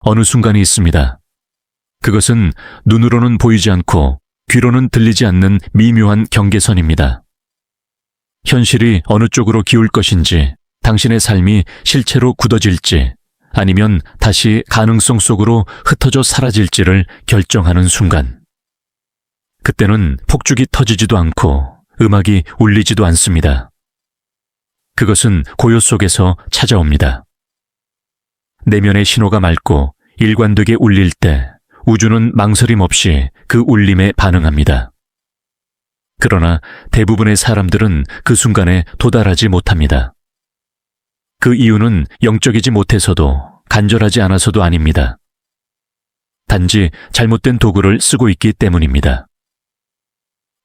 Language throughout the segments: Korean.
어느 순간이 있습니다. 그것은 눈으로는 보이지 않고 귀로는 들리지 않는 미묘한 경계선입니다. 현실이 어느 쪽으로 기울 것인지, 당신의 삶이 실체로 굳어질지, 아니면 다시 가능성 속으로 흩어져 사라질지를 결정하는 순간. 그때는 폭죽이 터지지도 않고 음악이 울리지도 않습니다. 그것은 고요 속에서 찾아옵니다. 내면의 신호가 맑고 일관되게 울릴 때 우주는 망설임 없이 그 울림에 반응합니다. 그러나 대부분의 사람들은 그 순간에 도달하지 못합니다. 그 이유는 영적이지 못해서도 간절하지 않아서도 아닙니다. 단지 잘못된 도구를 쓰고 있기 때문입니다.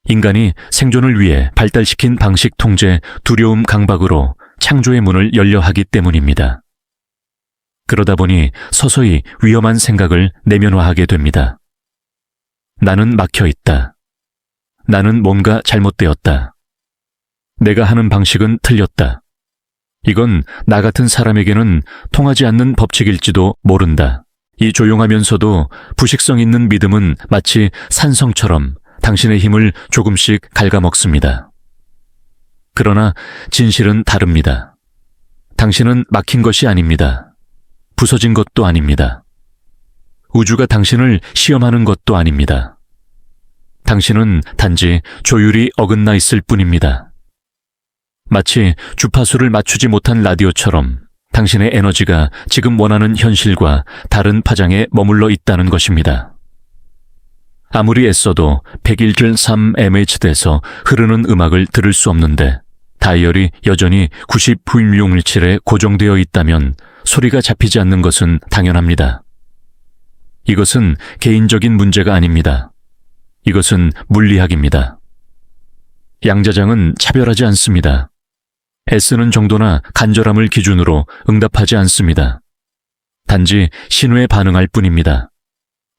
인간이 생존을 위해 발달시킨 방식 통제, 두려움 강박으로 창조의 문을 열려 하기 때문입니다. 그러다 보니 서서히 위험한 생각을 내면화하게 됩니다. 나는 막혀 있다. 나는 뭔가 잘못되었다. 내가 하는 방식은 틀렸다. 이건 나 같은 사람에게는 통하지 않는 법칙일지도 모른다. 이 조용하면서도 부식성 있는 믿음은 마치 산성처럼 당신의 힘을 조금씩 갉아먹습니다. 그러나 진실은 다릅니다. 당신은 막힌 것이 아닙니다. 부서진 것도 아닙니다. 우주가 당신을 시험하는 것도 아닙니다. 당신은 단지 조율이 어긋나 있을 뿐입니다. 마치 주파수를 맞추지 못한 라디오처럼 당신의 에너지가 지금 원하는 현실과 다른 파장에 머물러 있다는 것입니다. 아무리 애써도 101.3mHz에서 흐르는 음악을 들을 수 없는데 다이얼이 여전히 90.617에 고정되어 있다면 소리가 잡히지 않는 것은 당연합니다. 이것은 개인적인 문제가 아닙니다. 이것은 물리학입니다. 양자장은 차별하지 않습니다. 애쓰는 정도나 간절함을 기준으로 응답하지 않습니다. 단지 신호에 반응할 뿐입니다.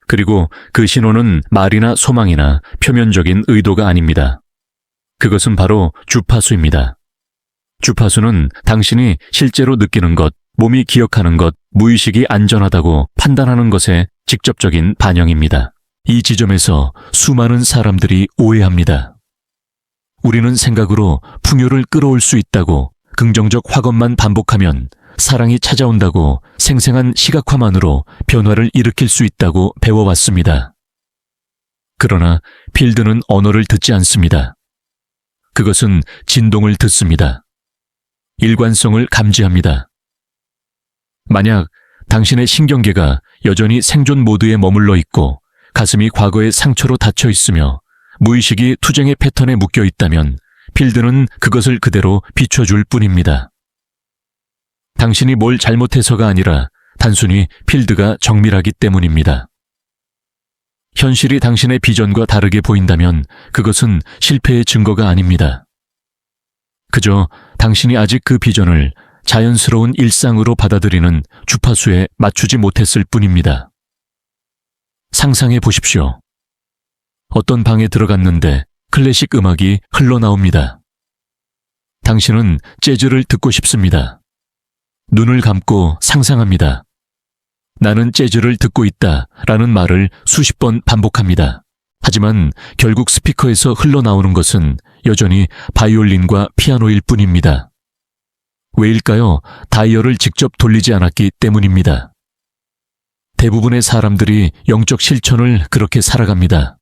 그리고 그 신호는 말이나 소망이나 표면적인 의도가 아닙니다. 그것은 바로 주파수입니다. 주파수는 당신이 실제로 느끼는 것, 몸이 기억하는 것, 무의식이 안전하다고 판단하는 것의 직접적인 반영입니다. 이 지점에서 수많은 사람들이 오해합니다. 우리는 생각으로 풍요를 끌어올 수 있다고, 긍정적 확언만 반복하면 사랑이 찾아온다고, 생생한 시각화만으로 변화를 일으킬 수 있다고 배워왔습니다. 그러나 필드는 언어를 듣지 않습니다. 그것은 진동을 듣습니다. 일관성을 감지합니다. 만약 당신의 신경계가 여전히 생존 모드에 머물러 있고 가슴이 과거의 상처로 닫혀 있으며 무의식이 투쟁의 패턴에 묶여 있다면 필드는 그것을 그대로 비춰줄 뿐입니다. 당신이 뭘 잘못해서가 아니라 단순히 필드가 정밀하기 때문입니다. 현실이 당신의 비전과 다르게 보인다면 그것은 실패의 증거가 아닙니다. 그저 당신이 아직 그 비전을 자연스러운 일상으로 받아들이는 주파수에 맞추지 못했을 뿐입니다. 상상해 보십시오. 어떤 방에 들어갔는데 클래식 음악이 흘러나옵니다. 당신은 재즈를 듣고 싶습니다. 눈을 감고 상상합니다. 나는 재즈를 듣고 있다 라는 말을 수십 번 반복합니다. 하지만 결국 스피커에서 흘러나오는 것은 여전히 바이올린과 피아노일 뿐입니다. 왜일까요? 다이얼을 직접 돌리지 않았기 때문입니다. 대부분의 사람들이 영적 실천을 그렇게 살아갑니다.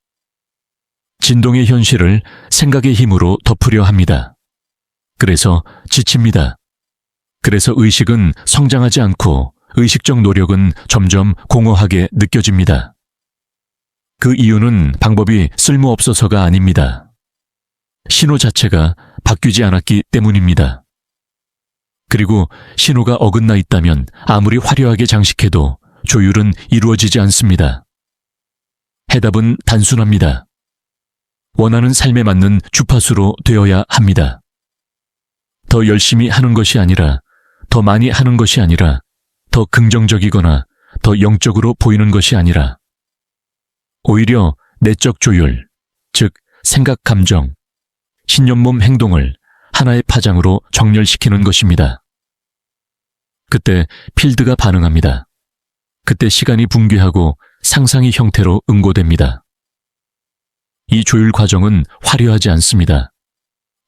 진동의 현실을 생각의 힘으로 덮으려 합니다. 그래서 지칩니다. 그래서 의식은 성장하지 않고 의식적 노력은 점점 공허하게 느껴집니다. 그 이유는 방법이 쓸모없어서가 아닙니다. 신호 자체가 바뀌지 않았기 때문입니다. 그리고 신호가 어긋나 있다면 아무리 화려하게 장식해도 조율은 이루어지지 않습니다. 해답은 단순합니다. 원하는 삶에 맞는 주파수로 되어야 합니다. 더 열심히 하는 것이 아니라, 더 많이 하는 것이 아니라, 더 긍정적이거나 더 영적으로 보이는 것이 아니라, 오히려 내적 조율, 즉 생각, 감정, 신념, 행동을 하나의 파장으로 정렬시키는 것입니다. 그때 필드가 반응합니다. 그때 시간이 붕괴하고 상상의 형태로 응고됩니다. 이 조율 과정은 화려하지 않습니다.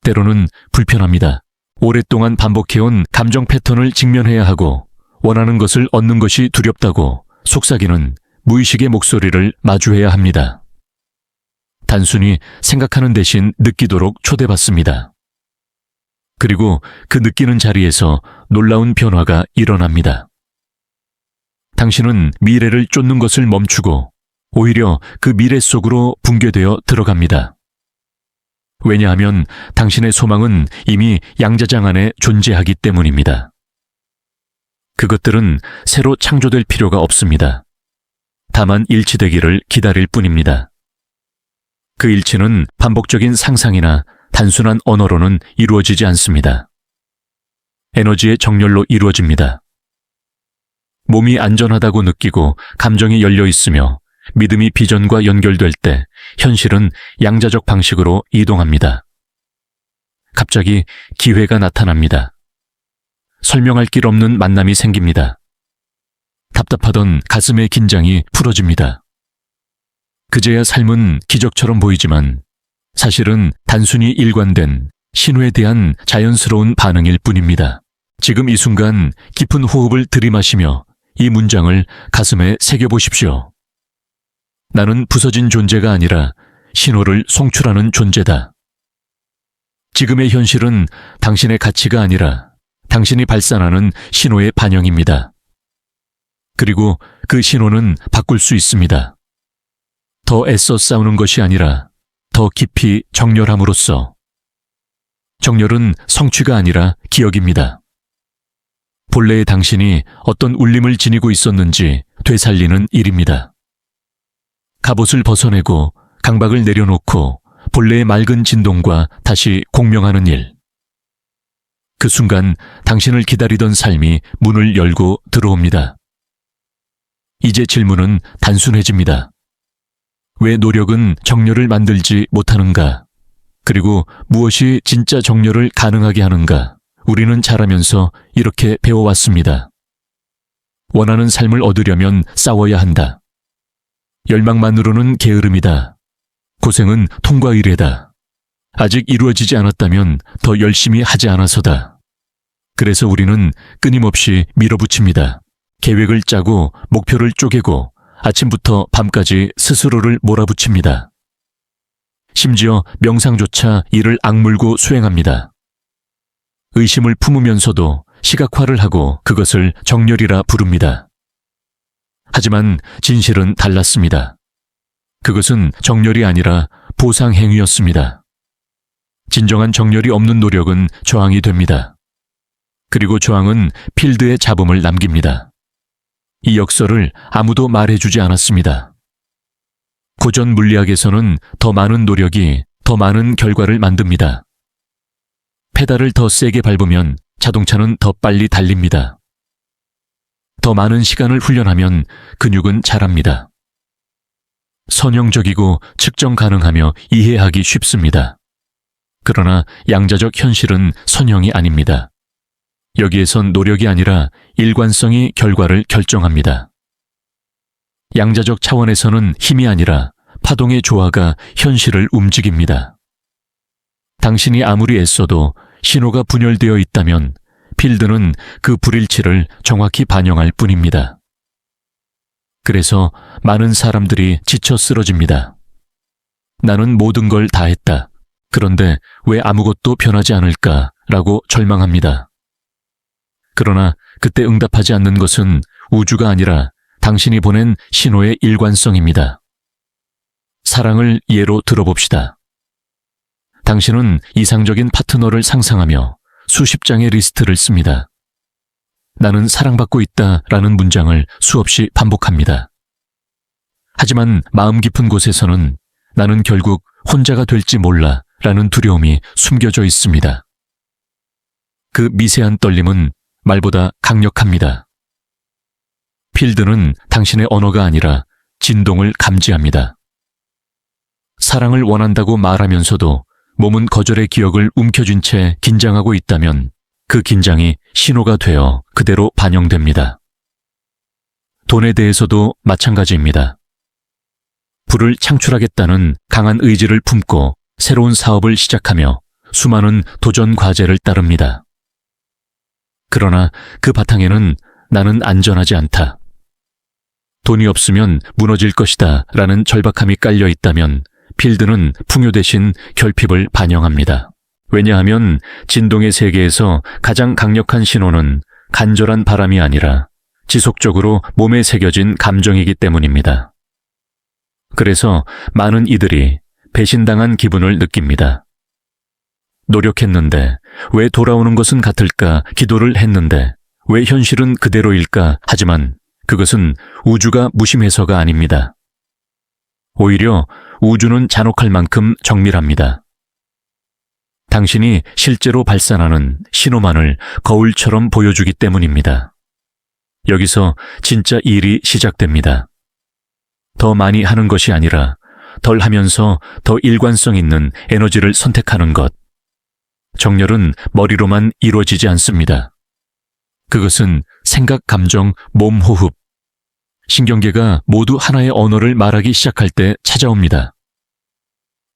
때로는 불편합니다. 오랫동안 반복해온 감정 패턴을 직면해야 하고 원하는 것을 얻는 것이 두렵다고 속삭이는 무의식의 목소리를 마주해야 합니다. 단순히 생각하는 대신 느끼도록 초대받습니다. 그리고 그 느끼는 자리에서 놀라운 변화가 일어납니다. 당신은 미래를 쫓는 것을 멈추고 오히려 그 미래 속으로 붕괴되어 들어갑니다. 왜냐하면 당신의 소망은 이미 양자장 안에 존재하기 때문입니다. 그것들은 새로 창조될 필요가 없습니다. 다만 일치되기를 기다릴 뿐입니다. 그 일치는 반복적인 상상이나 단순한 언어로는 이루어지지 않습니다. 에너지의 정렬로 이루어집니다. 몸이 안전하다고 느끼고 감정이 열려 있으며 믿음이 비전과 연결될 때 현실은 양자적 방식으로 이동합니다. 갑자기 기회가 나타납니다. 설명할 길 없는 만남이 생깁니다. 답답하던 가슴의 긴장이 풀어집니다. 그제야 삶은 기적처럼 보이지만 사실은 단순히 일관된 신호에 대한 자연스러운 반응일 뿐입니다. 지금 이 순간 깊은 호흡을 들이마시며 이 문장을 가슴에 새겨보십시오. 나는 부서진 존재가 아니라 신호를 송출하는 존재다. 지금의 현실은 당신의 가치가 아니라 당신이 발산하는 신호의 반영입니다. 그리고 그 신호는 바꿀 수 있습니다. 더 애써 싸우는 것이 아니라 더 깊이 정렬함으로써. 정렬은 성취가 아니라 기억입니다. 본래의 당신이 어떤 울림을 지니고 있었는지 되살리는 일입니다. 갑옷을 벗어내고 강박을 내려놓고 본래의 맑은 진동과 다시 공명하는 일. 그 순간 당신을 기다리던 삶이 문을 열고 들어옵니다. 이제 질문은 단순해집니다. 왜 노력은 정렬을 만들지 못하는가? 그리고 무엇이 진짜 정렬을 가능하게 하는가? 우리는 자라면서 이렇게 배워왔습니다. 원하는 삶을 얻으려면 싸워야 한다. 열망만으로는 게으름이다. 고생은 통과 의례다. 아직 이루어지지 않았다면 더 열심히 하지 않아서다. 그래서 우리는 끊임없이 밀어붙입니다. 계획을 짜고 목표를 쪼개고 아침부터 밤까지 스스로를 몰아붙입니다. 심지어 명상조차 이를 악물고 수행합니다. 의심을 품으면서도 시각화를 하고 그것을 정렬이라 부릅니다. 하지만 진실은 달랐습니다. 그것은 정렬이 아니라 보상행위였습니다. 진정한 정렬이 없는 노력은 저항이 됩니다. 그리고 저항은 필드에 잡음을 남깁니다. 이 역설을 아무도 말해주지 않았습니다. 고전 물리학에서는 더 많은 노력이 더 많은 결과를 만듭니다. 페달을 더 세게 밟으면 자동차는 더 빨리 달립니다. 더 많은 시간을 훈련하면 근육은 자랍니다. 선형적이고 측정 가능하며 이해하기 쉽습니다. 그러나 양자적 현실은 선형이 아닙니다. 여기에선 노력이 아니라 일관성이 결과를 결정합니다. 양자적 차원에서는 힘이 아니라 파동의 조화가 현실을 움직입니다. 당신이 아무리 애써도 신호가 분열되어 있다면 필드는 그 불일치를 정확히 반영할 뿐입니다. 그래서 많은 사람들이 지쳐 쓰러집니다. 나는 모든 걸 다 했다. 그런데 왜 아무것도 변하지 않을까라고 절망합니다. 그러나 그때 응답하지 않는 것은 우주가 아니라 당신이 보낸 신호의 일관성입니다. 사랑을 예로 들어봅시다. 당신은 이상적인 파트너를 상상하며 수십 장의 리스트를 씁니다. 나는 사랑받고 있다라는 문장을 수없이 반복합니다. 하지만 마음 깊은 곳에서는 나는 결국 혼자가 될지 몰라 라는 두려움이 숨겨져 있습니다. 그 미세한 떨림은 말보다 강력합니다. 필드는 당신의 언어가 아니라 진동을 감지합니다. 사랑을 원한다고 말하면서도 몸은 거절의 기억을 움켜쥔 채 긴장하고 있다면 그 긴장이 신호가 되어 그대로 반영됩니다. 돈에 대해서도 마찬가지입니다. 부를 창출하겠다는 강한 의지를 품고 새로운 사업을 시작하며 수많은 도전 과제를 따릅니다. 그러나 그 바탕에는 나는 안전하지 않다. 돈이 없으면 무너질 것이다 라는 절박함이 깔려 있다면 필드는 풍요 대신 결핍을 반영합니다. 왜냐하면 진동의 세계에서 가장 강력한 신호는 간절한 바람이 아니라 지속적으로 몸에 새겨진 감정이기 때문입니다. 그래서 많은 이들이 배신당한 기분을 느낍니다. 노력했는데 왜 돌아오는 것은 같을까 기도를 했는데 왜 현실은 그대로일까 하지만 그것은 우주가 무심해서가 아닙니다. 오히려 우주는 잔혹할 만큼 정밀합니다. 당신이 실제로 발산하는 신호만을 거울처럼 보여주기 때문입니다. 여기서 진짜 일이 시작됩니다. 더 많이 하는 것이 아니라 덜 하면서 더 일관성 있는 에너지를 선택하는 것. 정렬은 머리로만 이루어지지 않습니다. 그것은 생각, 감정, 몸, 호흡, 신경계가 모두 하나의 언어를 말하기 시작할 때 찾아옵니다.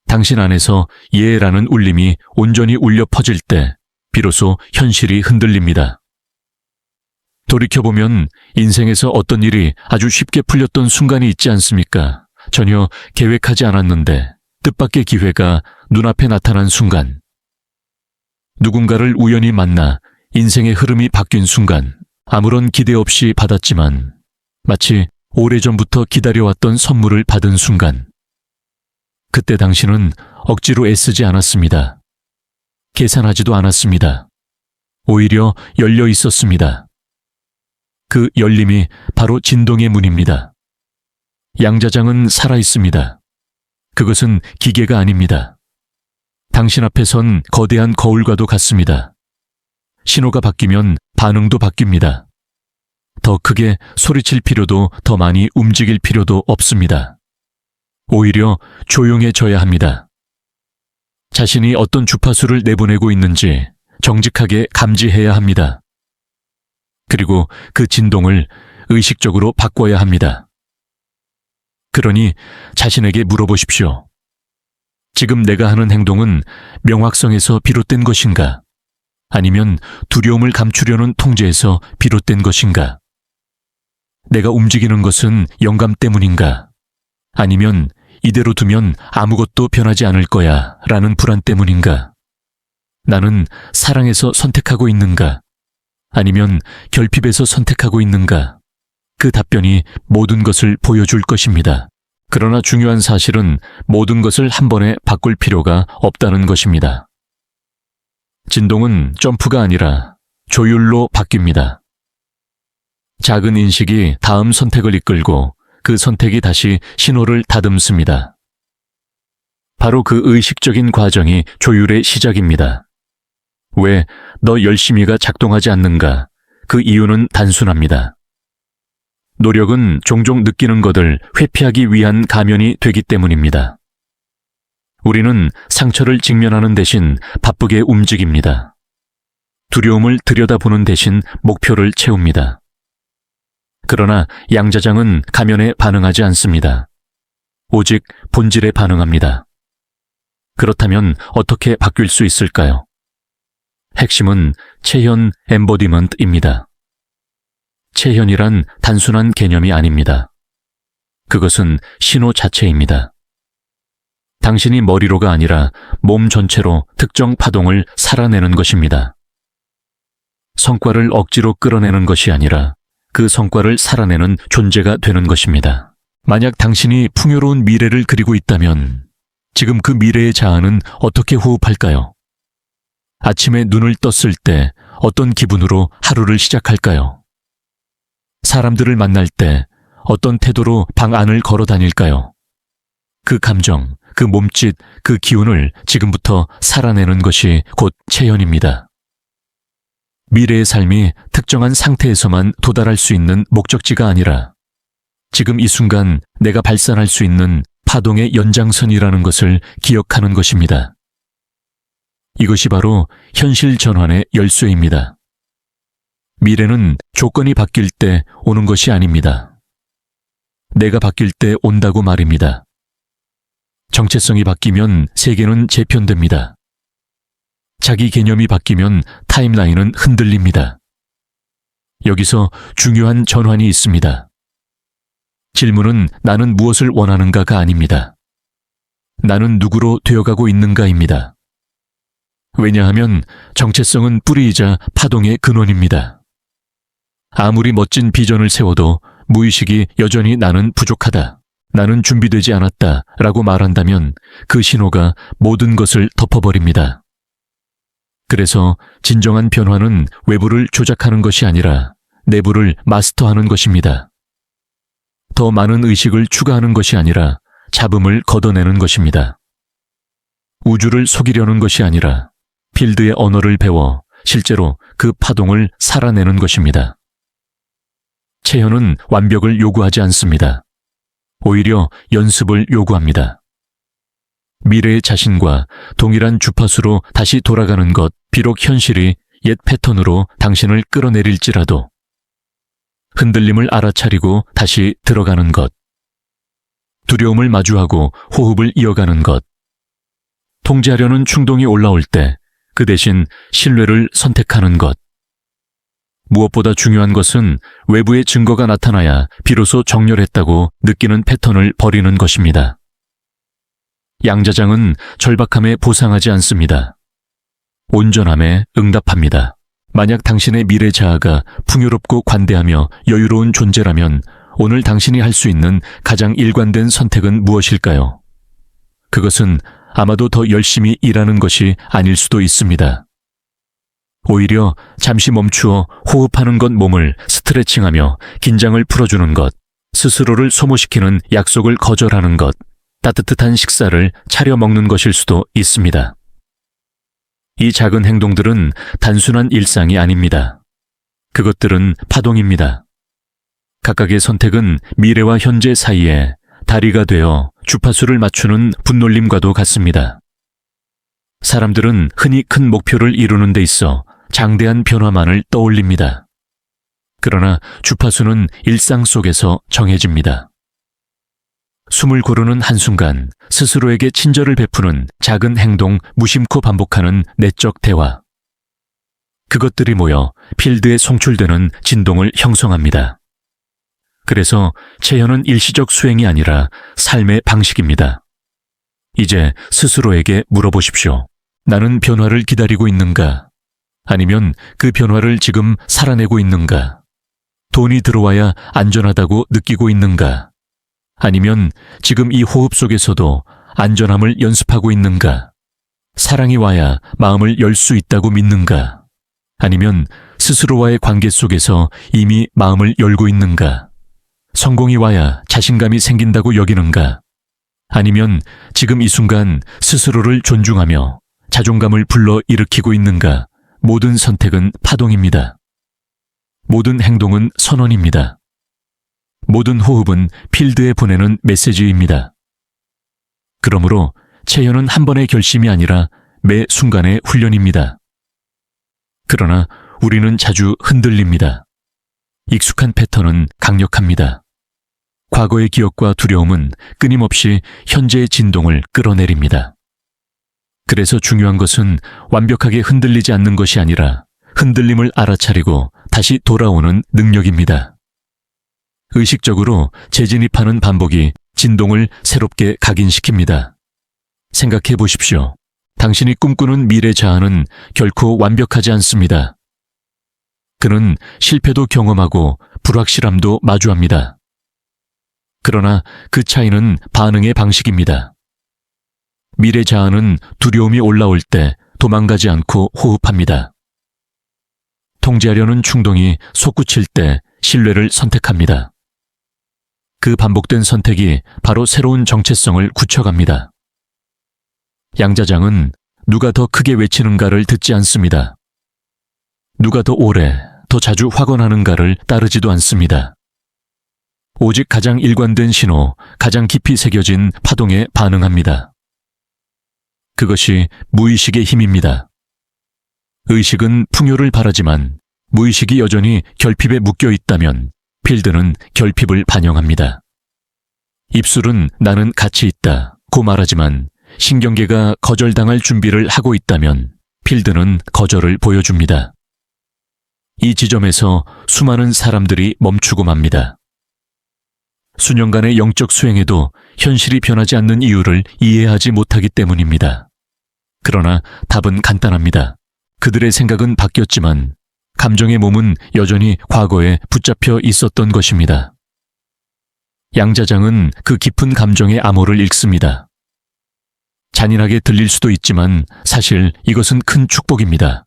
당신 안에서 예라는 울림이 온전히 울려 퍼질 때 비로소 현실이 흔들립니다. 돌이켜보면 인생에서 어떤 일이 아주 쉽게 풀렸던 순간이 있지 않습니까? 전혀 계획하지 않았는데 뜻밖의 기회가 눈앞에 나타난 순간. 누군가를 우연히 만나 인생의 흐름이 바뀐 순간. 아무런 기대 없이 받았지만 마치 오래전부터 기다려왔던 선물을 받은 순간. 그때 당신은 억지로 애쓰지 않았습니다. 계산하지도 않았습니다. 오히려 열려 있었습니다. 그 열림이 바로 진동의 문입니다. 양자장은 살아있습니다. 그것은 기계가 아닙니다. 당신 앞에 선 거대한 거울과도 같습니다. 신호가 바뀌면 반응도 바뀝니다. 더 크게 소리칠 필요도 더 많이 움직일 필요도 없습니다. 오히려 조용해져야 합니다. 자신이 어떤 주파수를 내보내고 있는지 정직하게 감지해야 합니다. 그리고 그 진동을 의식적으로 바꿔야 합니다. 그러니 자신에게 물어보십시오. 지금 내가 하는 행동은 명확성에서 비롯된 것인가? 아니면 두려움을 감추려는 통제에서 비롯된 것인가? 내가 움직이는 것은 영감 때문인가? 아니면 이대로 두면 아무것도 변하지 않을 거야 라는 불안 때문인가? 나는 사랑에서 선택하고 있는가? 아니면 결핍에서 선택하고 있는가? 그 답변이 모든 것을 보여줄 것입니다. 그러나 중요한 사실은 모든 것을 한 번에 바꿀 필요가 없다는 것입니다. 진동은 점프가 아니라 조율로 바뀝니다. 작은 인식이 다음 선택을 이끌고 그 선택이 다시 신호를 다듬습니다. 바로 그 의식적인 과정이 조율의 시작입니다. 왜 너 열심히가 작동하지 않는가? 그 이유는 단순합니다. 노력은 종종 느끼는 것을 회피하기 위한 가면이 되기 때문입니다. 우리는 상처를 직면하는 대신 바쁘게 움직입니다. 두려움을 들여다보는 대신 목표를 채웁니다. 그러나 양자장은 가면에 반응하지 않습니다. 오직 본질에 반응합니다. 그렇다면 어떻게 바뀔 수 있을까요? 핵심은 체현 엠보디먼트입니다. 체현이란 단순한 개념이 아닙니다. 그것은 신호 자체입니다. 당신이 머리로가 아니라 몸 전체로 특정 파동을 살아내는 것입니다. 성과를 억지로 끌어내는 것이 아니라 그 성과를 살아내는 존재가 되는 것입니다. 만약 당신이 풍요로운 미래를 그리고 있다면 지금 그 미래의 자아는 어떻게 호흡할까요? 아침에 눈을 떴을 때 어떤 기분으로 하루를 시작할까요? 사람들을 만날 때 어떤 태도로 방 안을 걸어 다닐까요? 그 감정, 그 몸짓, 그 기운을 지금부터 살아내는 것이 곧 체현입니다. 미래의 삶이 특정한 상태에서만 도달할 수 있는 목적지가 아니라 지금 이 순간 내가 발산할 수 있는 파동의 연장선이라는 것을 기억하는 것입니다. 이것이 바로 현실 전환의 열쇠입니다. 미래는 조건이 바뀔 때 오는 것이 아닙니다. 내가 바뀔 때 온다고 말입니다. 정체성이 바뀌면 세계는 재편됩니다. 자기 개념이 바뀌면 타임라인은 흔들립니다. 여기서 중요한 전환이 있습니다. 질문은 나는 무엇을 원하는가가 아닙니다. 나는 누구로 되어가고 있는가입니다. 왜냐하면 정체성은 뿌리이자 파동의 근원입니다. 아무리 멋진 비전을 세워도 무의식이 여전히 나는 부족하다, 나는 준비되지 않았다 라고 말한다면 그 신호가 모든 것을 덮어버립니다. 그래서 진정한 변화는 외부를 조작하는 것이 아니라 내부를 마스터하는 것입니다. 더 많은 의식을 추가하는 것이 아니라 잡음을 걷어내는 것입니다. 우주를 속이려는 것이 아니라 필드의 언어를 배워 실제로 그 파동을 살아내는 것입니다. 체현은 완벽을 요구하지 않습니다. 오히려 연습을 요구합니다. 미래의 자신과 동일한 주파수로 다시 돌아가는 것, 비록 현실이 옛 패턴으로 당신을 끌어내릴지라도 흔들림을 알아차리고 다시 들어가는 것, 두려움을 마주하고 호흡을 이어가는 것, 통제하려는 충동이 올라올 때 그 대신 신뢰를 선택하는 것. 무엇보다 중요한 것은 외부의 증거가 나타나야 비로소 정렬했다고 느끼는 패턴을 버리는 것입니다. 양자장은 절박함에 보상하지 않습니다. 온전함에 응답합니다. 만약 당신의 미래 자아가 풍요롭고 관대하며 여유로운 존재라면 오늘 당신이 할 수 있는 가장 일관된 선택은 무엇일까요? 그것은 아마도 더 열심히 일하는 것이 아닐 수도 있습니다. 오히려 잠시 멈추어 호흡하는 것, 몸을 스트레칭하며 긴장을 풀어주는 것, 스스로를 소모시키는 약속을 거절하는 것, 따뜻한 식사를 차려 먹는 것일 수도 있습니다. 이 작은 행동들은 단순한 일상이 아닙니다. 그것들은 파동입니다. 각각의 선택은 미래와 현재 사이에 다리가 되어 주파수를 맞추는 분놀림과도 같습니다. 사람들은 흔히 큰 목표를 이루는 데 있어 장대한 변화만을 떠올립니다. 그러나 주파수는 일상 속에서 정해집니다. 숨을 고르는 한순간 스스로에게 친절을 베푸는 작은 행동, 무심코 반복하는 내적 대화. 그것들이 모여 필드에 송출되는 진동을 형성합니다. 그래서 체현은 일시적 수행이 아니라 삶의 방식입니다. 이제 스스로에게 물어보십시오. 나는 변화를 기다리고 있는가? 아니면 그 변화를 지금 살아내고 있는가? 돈이 들어와야 안전하다고 느끼고 있는가? 아니면 지금 이 호흡 속에서도 안전함을 연습하고 있는가? 사랑이 와야 마음을 열 수 있다고 믿는가? 아니면 스스로와의 관계 속에서 이미 마음을 열고 있는가? 성공이 와야 자신감이 생긴다고 여기는가? 아니면 지금 이 순간 스스로를 존중하며 자존감을 불러 일으키고 있는가? 모든 선택은 파동입니다. 모든 행동은 선언입니다. 모든 호흡은 필드에 보내는 메시지입니다. 그러므로 체현은 한 번의 결심이 아니라 매 순간의 훈련입니다. 그러나 우리는 자주 흔들립니다. 익숙한 패턴은 강력합니다. 과거의 기억과 두려움은 끊임없이 현재의 진동을 끌어내립니다. 그래서 중요한 것은 완벽하게 흔들리지 않는 것이 아니라 흔들림을 알아차리고 다시 돌아오는 능력입니다. 의식적으로 재진입하는 반복이 진동을 새롭게 각인시킵니다. 생각해 보십시오. 당신이 꿈꾸는 미래 자아는 결코 완벽하지 않습니다. 그는 실패도 경험하고 불확실함도 마주합니다. 그러나 그 차이는 반응의 방식입니다. 미래 자아는 두려움이 올라올 때 도망가지 않고 호흡합니다. 통제하려는 충동이 솟구칠 때 신뢰를 선택합니다. 그 반복된 선택이 바로 새로운 정체성을 굳혀갑니다. 양자장은 누가 더 크게 외치는가를 듣지 않습니다. 누가 더 오래, 더 자주 확언하는가를 따르지도 않습니다. 오직 가장 일관된 신호, 가장 깊이 새겨진 파동에 반응합니다. 그것이 무의식의 힘입니다. 의식은 풍요를 바라지만 무의식이 여전히 결핍에 묶여 있다면 필드는 결핍을 반영합니다. 입술은 나는 가치 있다고 말하지만 신경계가 거절당할 준비를 하고 있다면 필드는 거절을 보여줍니다. 이 지점에서 수많은 사람들이 멈추고 맙니다. 수년간의 영적 수행에도 현실이 변하지 않는 이유를 이해하지 못하기 때문입니다. 그러나 답은 간단합니다. 그들의 생각은 바뀌었지만 감정의 몸은 여전히 과거에 붙잡혀 있었던 것입니다. 양자장은 그 깊은 감정의 암호를 읽습니다. 잔인하게 들릴 수도 있지만 사실 이것은 큰 축복입니다.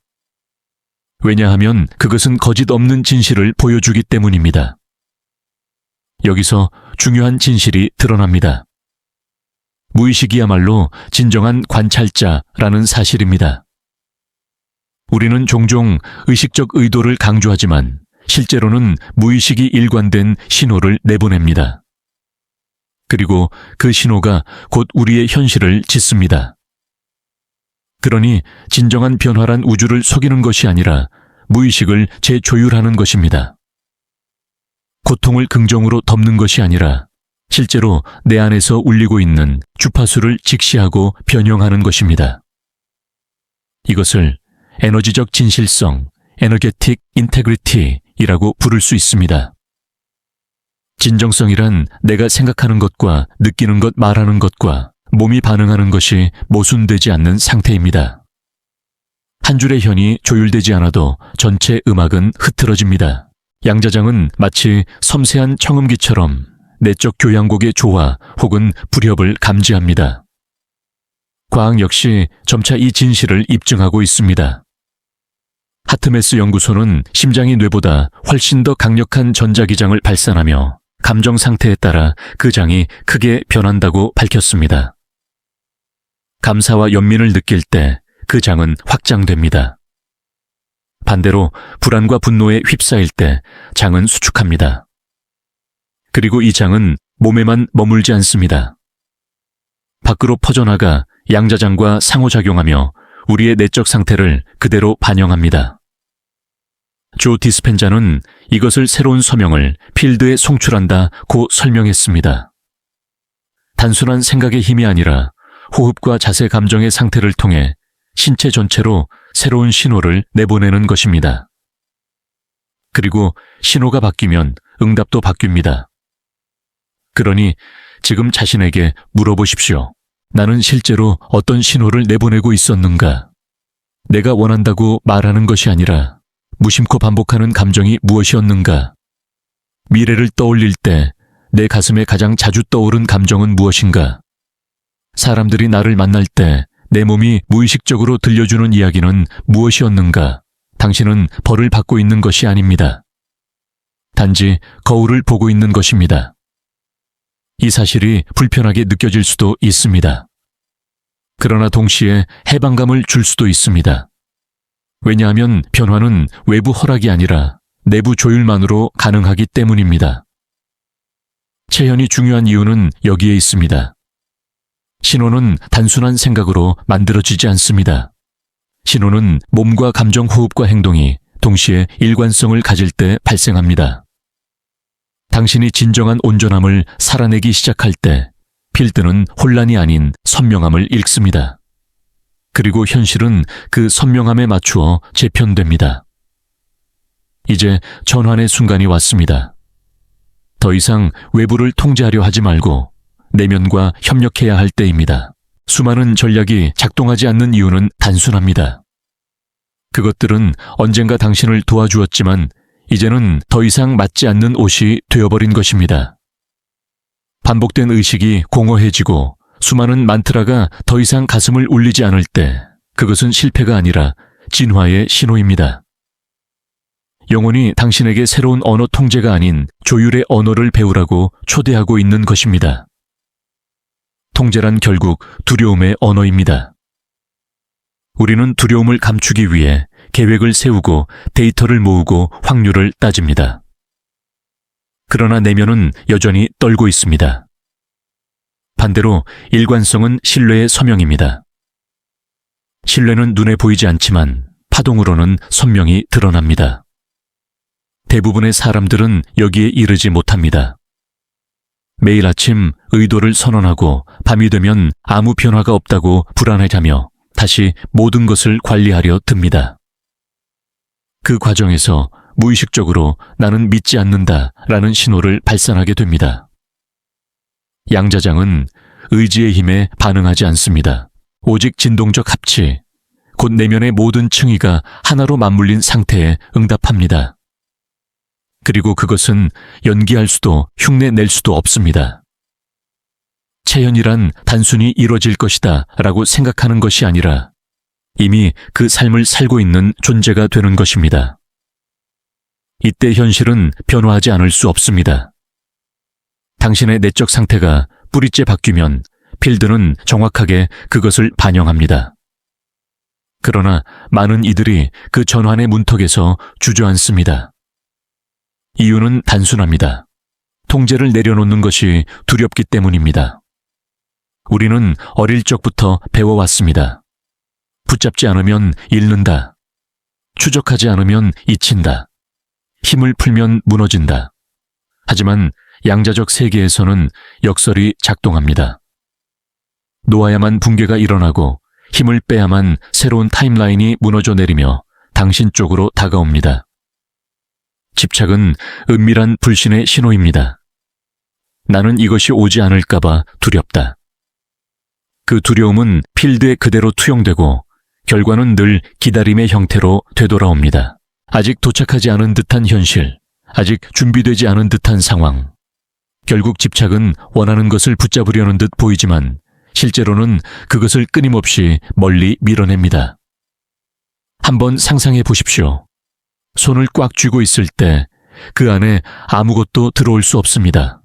왜냐하면 그것은 거짓 없는 진실을 보여주기 때문입니다. 여기서 중요한 진실이 드러납니다. 무의식이야말로 진정한 관찰자라는 사실입니다. 우리는 종종 의식적 의도를 강조하지만 실제로는 무의식이 일관된 신호를 내보냅니다. 그리고 그 신호가 곧 우리의 현실을 짓습니다. 그러니 진정한 변화란 우주를 속이는 것이 아니라 무의식을 재조율하는 것입니다. 고통을 긍정으로 덮는 것이 아니라 실제로 내 안에서 울리고 있는 주파수를 직시하고 변형하는 것입니다. 이것을 에너지적 진실성, 에너게틱 인테그리티이라고 부를 수 있습니다. 진정성이란 내가 생각하는 것과 느끼는 것, 말하는 것과 몸이 반응하는 것이 모순되지 않는 상태입니다. 한 줄의 현이 조율되지 않아도 전체 음악은 흐트러집니다. 양자장은 마치 섬세한 청음기처럼 내적 교향곡의 조화 혹은 불협을 감지합니다. 과학 역시 점차 이 진실을 입증하고 있습니다. 하트메스 연구소는 심장이 뇌보다 훨씬 더 강력한 전자기장을 발산하며 감정 상태에 따라 그 장이 크게 변한다고 밝혔습니다. 감사와 연민을 느낄 때 그 장은 확장됩니다. 반대로 불안과 분노에 휩싸일 때 장은 수축합니다. 그리고 이 장은 몸에만 머물지 않습니다. 밖으로 퍼져나가 양자장과 상호작용하며 우리의 내적 상태를 그대로 반영합니다. 조 디스펜자는 이것을 새로운 서명을 필드에 송출한다고 설명했습니다. 단순한 생각의 힘이 아니라 호흡과 자세 감정의 상태를 통해 신체 전체로 새로운 신호를 내보내는 것입니다. 그리고 신호가 바뀌면 응답도 바뀝니다. 그러니 지금 자신에게 물어보십시오. 나는 실제로 어떤 신호를 내보내고 있었는가? 내가 원한다고 말하는 것이 아니라 무심코 반복하는 감정이 무엇이었는가? 미래를 떠올릴 때 내 가슴에 가장 자주 떠오른 감정은 무엇인가? 사람들이 나를 만날 때 내 몸이 무의식적으로 들려주는 이야기는 무엇이었는가? 당신은 벌을 받고 있는 것이 아닙니다. 단지 거울을 보고 있는 것입니다. 이 사실이 불편하게 느껴질 수도 있습니다. 그러나 동시에 해방감을 줄 수도 있습니다. 왜냐하면 변화는 외부 허락이 아니라 내부 조율만으로 가능하기 때문입니다. 체현이 중요한 이유는 여기에 있습니다. 신호는 단순한 생각으로 만들어지지 않습니다. 신호는 몸과 감정, 호흡과 행동이 동시에 일관성을 가질 때 발생합니다. 당신이 진정한 온전함을 살아내기 시작할 때 필드는 혼란이 아닌 선명함을 읽습니다. 그리고 현실은 그 선명함에 맞추어 재편됩니다. 이제 전환의 순간이 왔습니다. 더 이상 외부를 통제하려 하지 말고 내면과 협력해야 할 때입니다. 수많은 전략이 작동하지 않는 이유는 단순합니다. 그것들은 언젠가 당신을 도와주었지만 이제는 더 이상 맞지 않는 옷이 되어버린 것입니다. 반복된 의식이 공허해지고 수많은 만트라가 더 이상 가슴을 울리지 않을 때 그것은 실패가 아니라 진화의 신호입니다. 영혼이 당신에게 새로운 언어 통제가 아닌 조율의 언어를 배우라고 초대하고 있는 것입니다. 통제란 결국 두려움의 언어입니다. 우리는 두려움을 감추기 위해 계획을 세우고 데이터를 모으고 확률을 따집니다. 그러나 내면은 여전히 떨고 있습니다. 반대로 일관성은 신뢰의 서명입니다. 신뢰는 눈에 보이지 않지만 파동으로는 선명히 드러납니다. 대부분의 사람들은 여기에 이르지 못합니다. 매일 아침 의도를 선언하고 밤이 되면 아무 변화가 없다고 불안해하며 다시 모든 것을 관리하려 듭니다. 그 과정에서 무의식적으로 나는 믿지 않는다라는 신호를 발산하게 됩니다. 양자장은 의지의 힘에 반응하지 않습니다. 오직 진동적 합치, 곧 내면의 모든 층위가 하나로 맞물린 상태에 응답합니다. 그리고 그것은 연기할 수도 흉내낼 수도 없습니다. 체현이란 단순히 이뤄질 것이다 라고 생각하는 것이 아니라 이미 그 삶을 살고 있는 존재가 되는 것입니다. 이때 현실은 변화하지 않을 수 없습니다. 당신의 내적 상태가 뿌리째 바뀌면 필드는 정확하게 그것을 반영합니다. 그러나 많은 이들이 그 전환의 문턱에서 주저앉습니다. 이유는 단순합니다. 통제를 내려놓는 것이 두렵기 때문입니다. 우리는 어릴 적부터 배워왔습니다. 붙잡지 않으면 잃는다. 추적하지 않으면 잊힌다. 힘을 풀면 무너진다. 하지만 양자적 세계에서는 역설이 작동합니다. 놓아야만 붕괴가 일어나고 힘을 빼야만 새로운 타임라인이 무너져 내리며 당신 쪽으로 다가옵니다. 집착은 은밀한 불신의 신호입니다. 나는 이것이 오지 않을까봐 두렵다. 그 두려움은 필드에 그대로 투영되고 결과는 늘 기다림의 형태로 되돌아옵니다. 아직 도착하지 않은 듯한 현실, 아직 준비되지 않은 듯한 상황. 결국 집착은 원하는 것을 붙잡으려는 듯 보이지만 실제로는 그것을 끊임없이 멀리 밀어냅니다. 한번 상상해 보십시오. 손을 꽉 쥐고 있을 때 그 안에 아무것도 들어올 수 없습니다.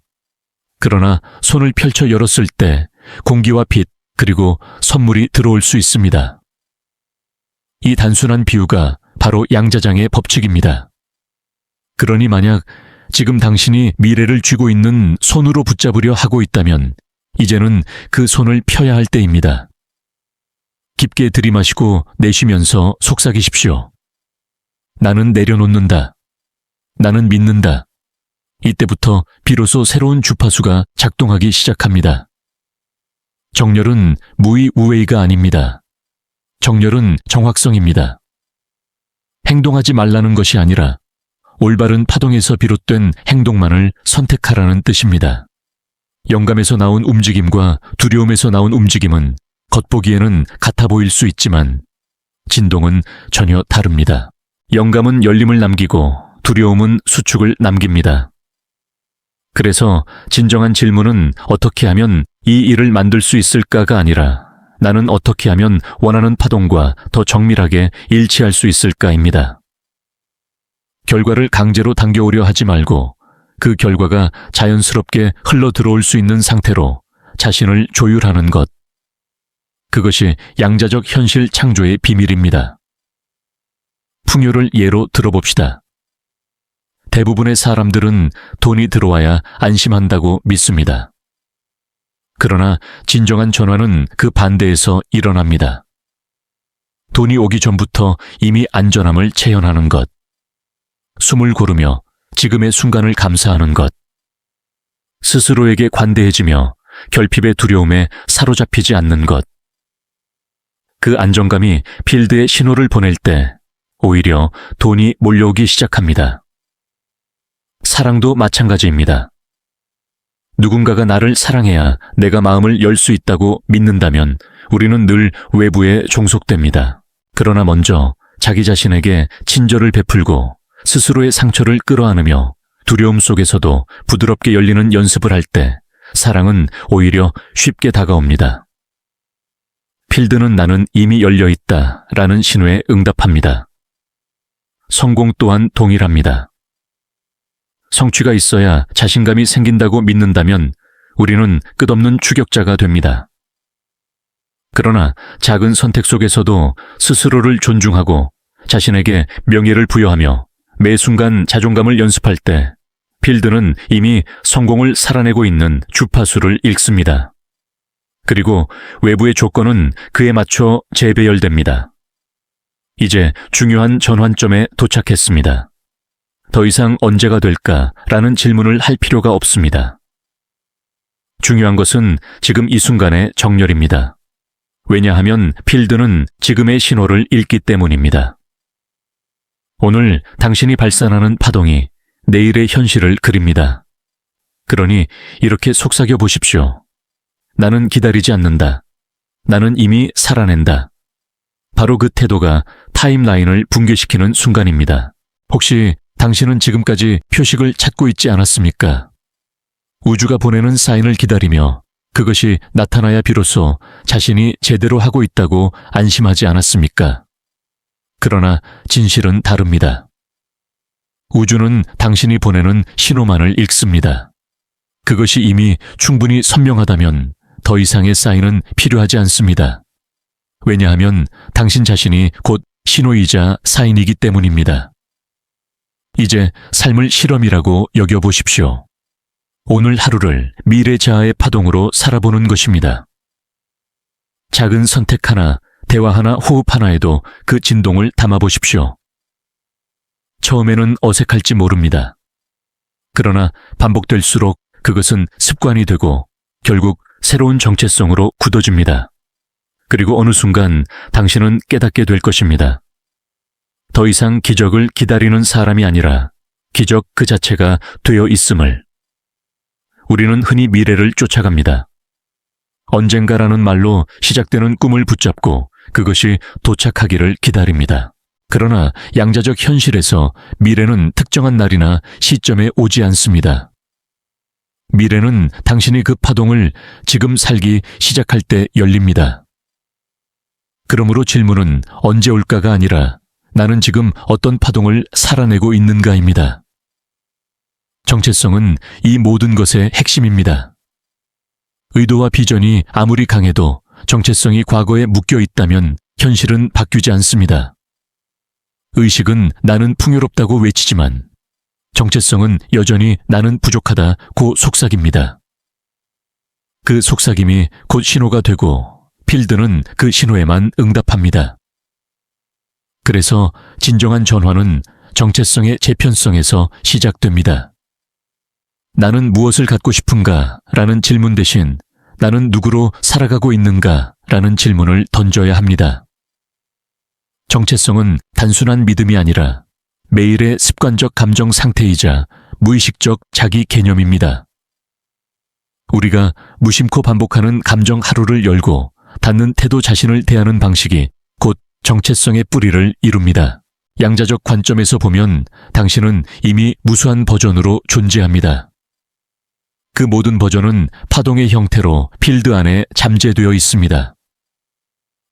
그러나 손을 펼쳐 열었을 때 공기와 빛 그리고 선물이 들어올 수 있습니다. 이 단순한 비유가 바로 양자장의 법칙입니다. 그러니 만약 지금 당신이 미래를 쥐고 있는 손으로 붙잡으려 하고 있다면 이제는 그 손을 펴야 할 때입니다. 깊게 들이마시고 내쉬면서 속삭이십시오. 나는 내려놓는다. 나는 믿는다. 이때부터 비로소 새로운 주파수가 작동하기 시작합니다. 정렬은 무의 우웨이가 아닙니다. 정렬은 정확성입니다. 행동하지 말라는 것이 아니라 올바른 파동에서 비롯된 행동만을 선택하라는 뜻입니다. 영감에서 나온 움직임과 두려움에서 나온 움직임은 겉보기에는 같아 보일 수 있지만 진동은 전혀 다릅니다. 영감은 열림을 남기고 두려움은 수축을 남깁니다. 그래서 진정한 질문은 어떻게 하면 이 일을 만들 수 있을까가 아니라 나는 어떻게 하면 원하는 파동과 더 정밀하게 일치할 수 있을까입니다. 결과를 강제로 당겨오려 하지 말고 그 결과가 자연스럽게 흘러 들어올 수 있는 상태로 자신을 조율하는 것. 그것이 양자적 현실 창조의 비밀입니다. 풍요를 예로 들어봅시다. 대부분의 사람들은 돈이 들어와야 안심한다고 믿습니다. 그러나 진정한 전환은 그 반대에서 일어납니다. 돈이 오기 전부터 이미 안전함을 체현하는 것. 숨을 고르며 지금의 순간을 감사하는 것. 스스로에게 관대해지며 결핍의 두려움에 사로잡히지 않는 것. 그 안정감이 필드에 신호를 보낼 때 오히려 돈이 몰려오기 시작합니다. 사랑도 마찬가지입니다. 누군가가 나를 사랑해야 내가 마음을 열 수 있다고 믿는다면 우리는 늘 외부에 종속됩니다. 그러나 먼저 자기 자신에게 친절을 베풀고 스스로의 상처를 끌어안으며 두려움 속에서도 부드럽게 열리는 연습을 할 때 사랑은 오히려 쉽게 다가옵니다. 필드는 나는 이미 열려 있다 라는 신호에 응답합니다. 성공 또한 동일합니다. 성취가 있어야 자신감이 생긴다고 믿는다면 우리는 끝없는 추격자가 됩니다. 그러나 작은 선택 속에서도 스스로를 존중하고 자신에게 명예를 부여하며 매 순간 자존감을 연습할 때 필드는 이미 성공을 살아내고 있는 주파수를 읽습니다. 그리고 외부의 조건은 그에 맞춰 재배열됩니다. 이제 중요한 전환점에 도착했습니다. 더 이상 언제가 될까라는 질문을 할 필요가 없습니다. 중요한 것은 지금 이 순간의 정렬입니다. 왜냐하면 필드는 지금의 신호를 읽기 때문입니다. 오늘 당신이 발산하는 파동이 내일의 현실을 그립니다. 그러니 이렇게 속삭여 보십시오. 나는 기다리지 않는다. 나는 이미 살아낸다. 바로 그 태도가 타임라인을 붕괴시키는 순간입니다. 혹시 당신은 지금까지 표식을 찾고 있지 않았습니까? 우주가 보내는 사인을 기다리며 그것이 나타나야 비로소 자신이 제대로 하고 있다고 안심하지 않았습니까? 그러나 진실은 다릅니다. 우주는 당신이 보내는 신호만을 읽습니다. 그것이 이미 충분히 선명하다면 더 이상의 사인은 필요하지 않습니다. 왜냐하면 당신 자신이 곧 신호이자 사인이기 때문입니다. 이제 삶을 실험이라고 여겨보십시오. 오늘 하루를 미래 자아의 파동으로 살아보는 것입니다. 작은 선택 하나, 대화 하나, 호흡 하나에도 그 진동을 담아보십시오. 처음에는 어색할지 모릅니다. 그러나 반복될수록 그것은 습관이 되고 결국 새로운 정체성으로 굳어집니다. 그리고 어느 순간 당신은 깨닫게 될 것입니다. 더 이상 기적을 기다리는 사람이 아니라 기적 그 자체가 되어 있음을. 우리는 흔히 미래를 쫓아갑니다. 언젠가라는 말로 시작되는 꿈을 붙잡고 그것이 도착하기를 기다립니다. 그러나 양자적 현실에서 미래는 특정한 날이나 시점에 오지 않습니다. 미래는 당신이 그 파동을 지금 살기 시작할 때 열립니다. 그러므로 질문은 언제 올까가 아니라 나는 지금 어떤 파동을 살아내고 있는가입니다. 정체성은 이 모든 것의 핵심입니다. 의도와 비전이 아무리 강해도 정체성이 과거에 묶여 있다면 현실은 바뀌지 않습니다. 의식은 나는 풍요롭다고 외치지만 정체성은 여전히 나는 부족하다고 속삭입니다. 그 속삭임이 곧 신호가 되고 필드는 그 신호에만 응답합니다. 그래서 진정한 전환은 정체성의 재편성에서 시작됩니다. 나는 무엇을 갖고 싶은가? 라는 질문 대신 나는 누구로 살아가고 있는가? 라는 질문을 던져야 합니다. 정체성은 단순한 믿음이 아니라 매일의 습관적 감정 상태이자 무의식적 자기 개념입니다. 우리가 무심코 반복하는 감정 하루를 열고 닫는 태도 자신을 대하는 방식이 곧 정체성의 뿌리를 이룹니다. 양자적 관점에서 보면 당신은 이미 무수한 버전으로 존재합니다. 그 모든 버전은 파동의 형태로 필드 안에 잠재되어 있습니다.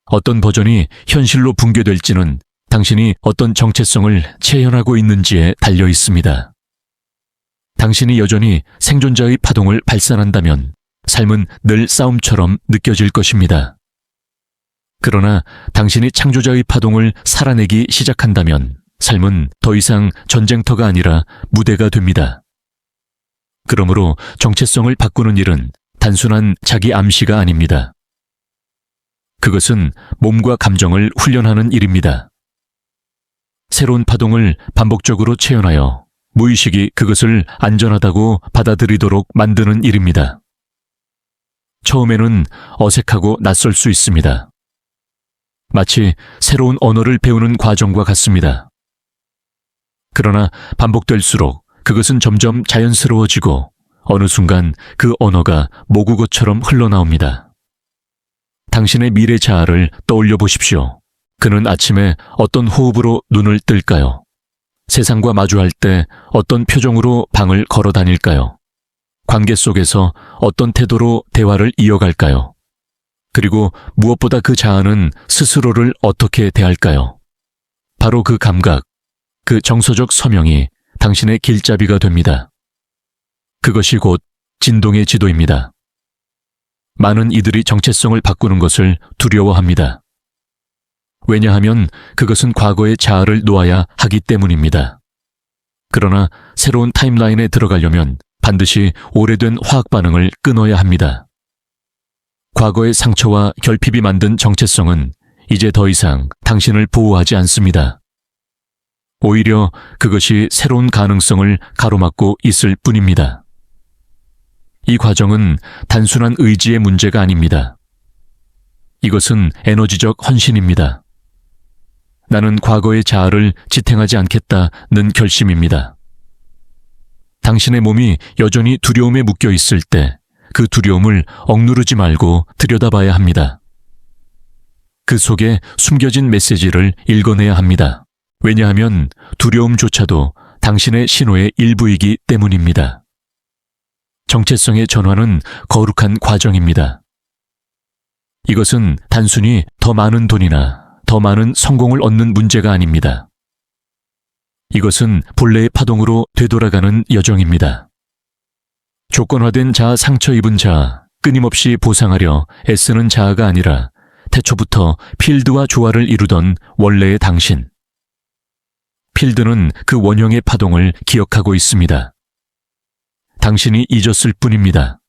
어떤 버전이 현실로 붕괴될지는 당신이 어떤 정체성을 체현하고 있는지에 달려 있습니다. 당신이 여전히 생존자의 파동을 발산한다면 삶은 늘 싸움처럼 느껴질 것입니다. 그러나 당신이 창조자의 파동을 살아내기 시작한다면 삶은 더 이상 전쟁터가 아니라 무대가 됩니다. 그러므로 정체성을 바꾸는 일은 단순한 자기 암시가 아닙니다. 그것은 몸과 감정을 훈련하는 일입니다. 새로운 파동을 반복적으로 체현하여 무의식이 그것을 안전하다고 받아들이도록 만드는 일입니다. 처음에는 어색하고 낯설 수 있습니다. 마치 새로운 언어를 배우는 과정과 같습니다. 그러나 반복될수록 그것은 점점 자연스러워지고 어느 순간 그 언어가 모국어처럼 흘러나옵니다. 당신의 미래 자아를 떠올려 보십시오. 그는 아침에 어떤 호흡으로 눈을 뜰까요? 세상과 마주할 때 어떤 표정으로 방을 걸어 다닐까요? 관계 속에서 어떤 태도로 대화를 이어갈까요? 그리고 무엇보다 그 자아는 스스로를 어떻게 대할까요? 바로 그 감각, 그 정서적 서명이 당신의 길잡이가 됩니다. 그것이 곧 진동의 지도입니다. 많은 이들이 정체성을 바꾸는 것을 두려워합니다. 왜냐하면 그것은 과거의 자아를 놓아야 하기 때문입니다. 그러나 새로운 타임라인에 들어가려면 반드시 오래된 화학 반응을 끊어야 합니다. 과거의 상처와 결핍이 만든 정체성은 이제 더 이상 당신을 보호하지 않습니다. 오히려 그것이 새로운 가능성을 가로막고 있을 뿐입니다. 이 과정은 단순한 의지의 문제가 아닙니다. 이것은 에너지적 헌신입니다. 나는 과거의 자아를 지탱하지 않겠다는 결심입니다. 당신의 몸이 여전히 두려움에 묶여 있을 때 그 두려움을 억누르지 말고 들여다봐야 합니다. 그 속에 숨겨진 메시지를 읽어내야 합니다. 왜냐하면 두려움조차도 당신의 신호의 일부이기 때문입니다. 정체성의 전환은 거룩한 과정입니다. 이것은 단순히 더 많은 돈이나 더 많은 성공을 얻는 문제가 아닙니다. 이것은 본래의 파동으로 되돌아가는 여정입니다. 조건화된 자아 상처 입은 자아, 끊임없이 보상하려 애쓰는 자아가 아니라 태초부터 필드와 조화를 이루던 원래의 당신. 필드는 그 원형의 파동을 기억하고 있습니다. 당신이 잊었을 뿐입니다.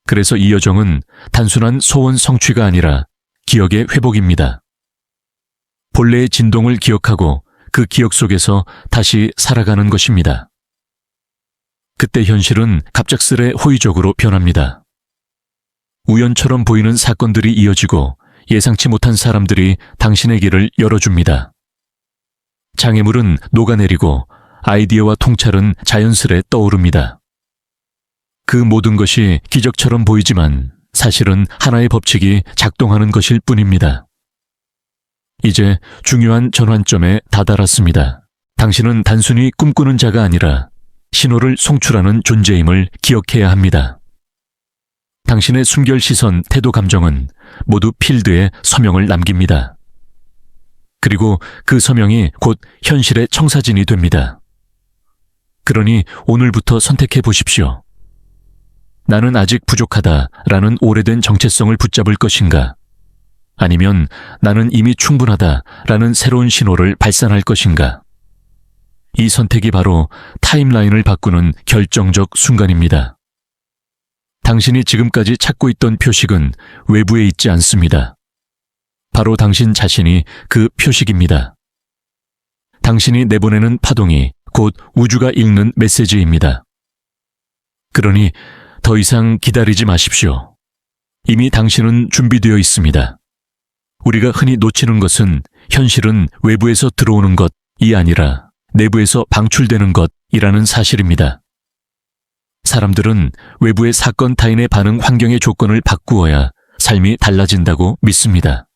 그래서 이 여정은 단순한 소원 성취가 아니라 기억의 회복입니다. 본래의 진동을 기억하고 그 기억 속에서 다시 살아가는 것입니다. 그때 현실은 갑작스레 호의적으로 변합니다. 우연처럼 보이는 사건들이 이어지고 예상치 못한 사람들이 당신의 길을 열어줍니다. 장애물은 녹아내리고 아이디어와 통찰은 자연스레 떠오릅니다. 그 모든 것이 기적처럼 보이지만 사실은 하나의 법칙이 작동하는 것일 뿐입니다. 이제 중요한 전환점에 다다랐습니다. 당신은 단순히 꿈꾸는 자가 아니라 신호를 송출하는 존재임을 기억해야 합니다. 당신의 순결 시선, 태도, 감정은 모두 필드에 서명을 남깁니다. 그리고 그 서명이 곧 현실의 청사진이 됩니다. 그러니 오늘부터 선택해 보십시오. 나는 아직 부족하다라는 오래된 정체성을 붙잡을 것인가? 아니면 나는 이미 충분하다라는 새로운 신호를 발산할 것인가? 이 선택이 바로 타임라인을 바꾸는 결정적 순간입니다. 당신이 지금까지 찾고 있던 표식은 외부에 있지 않습니다. 바로 당신 자신이 그 표식입니다. 당신이 내보내는 파동이 곧 우주가 읽는 메시지입니다. 그러니 더 이상 기다리지 마십시오. 이미 당신은 준비되어 있습니다. 우리가 흔히 놓치는 것은 현실은 외부에서 들어오는 것이 아니라 내부에서 방출되는 것이라는 사실입니다. 사람들은 외부의 사건 타인의 반응 환경의 조건을 바꾸어야 삶이 달라진다고 믿습니다.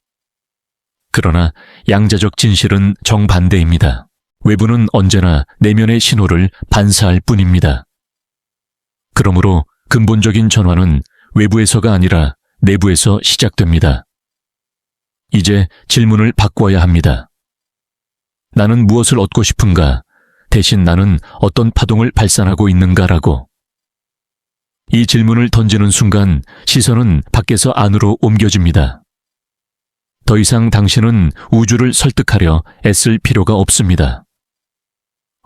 그러나 양자적 진실은 정반대입니다. 외부는 언제나 내면의 신호를 반사할 뿐입니다. 그러므로 근본적인 전환은 외부에서가 아니라 내부에서 시작됩니다. 이제 질문을 바꿔야 합니다. 나는 무엇을 얻고 싶은가? 대신 나는 어떤 파동을 발산하고 있는가라고. 이 질문을 던지는 순간 시선은 밖에서 안으로 옮겨집니다. 더 이상 당신은 우주를 설득하려 애쓸 필요가 없습니다.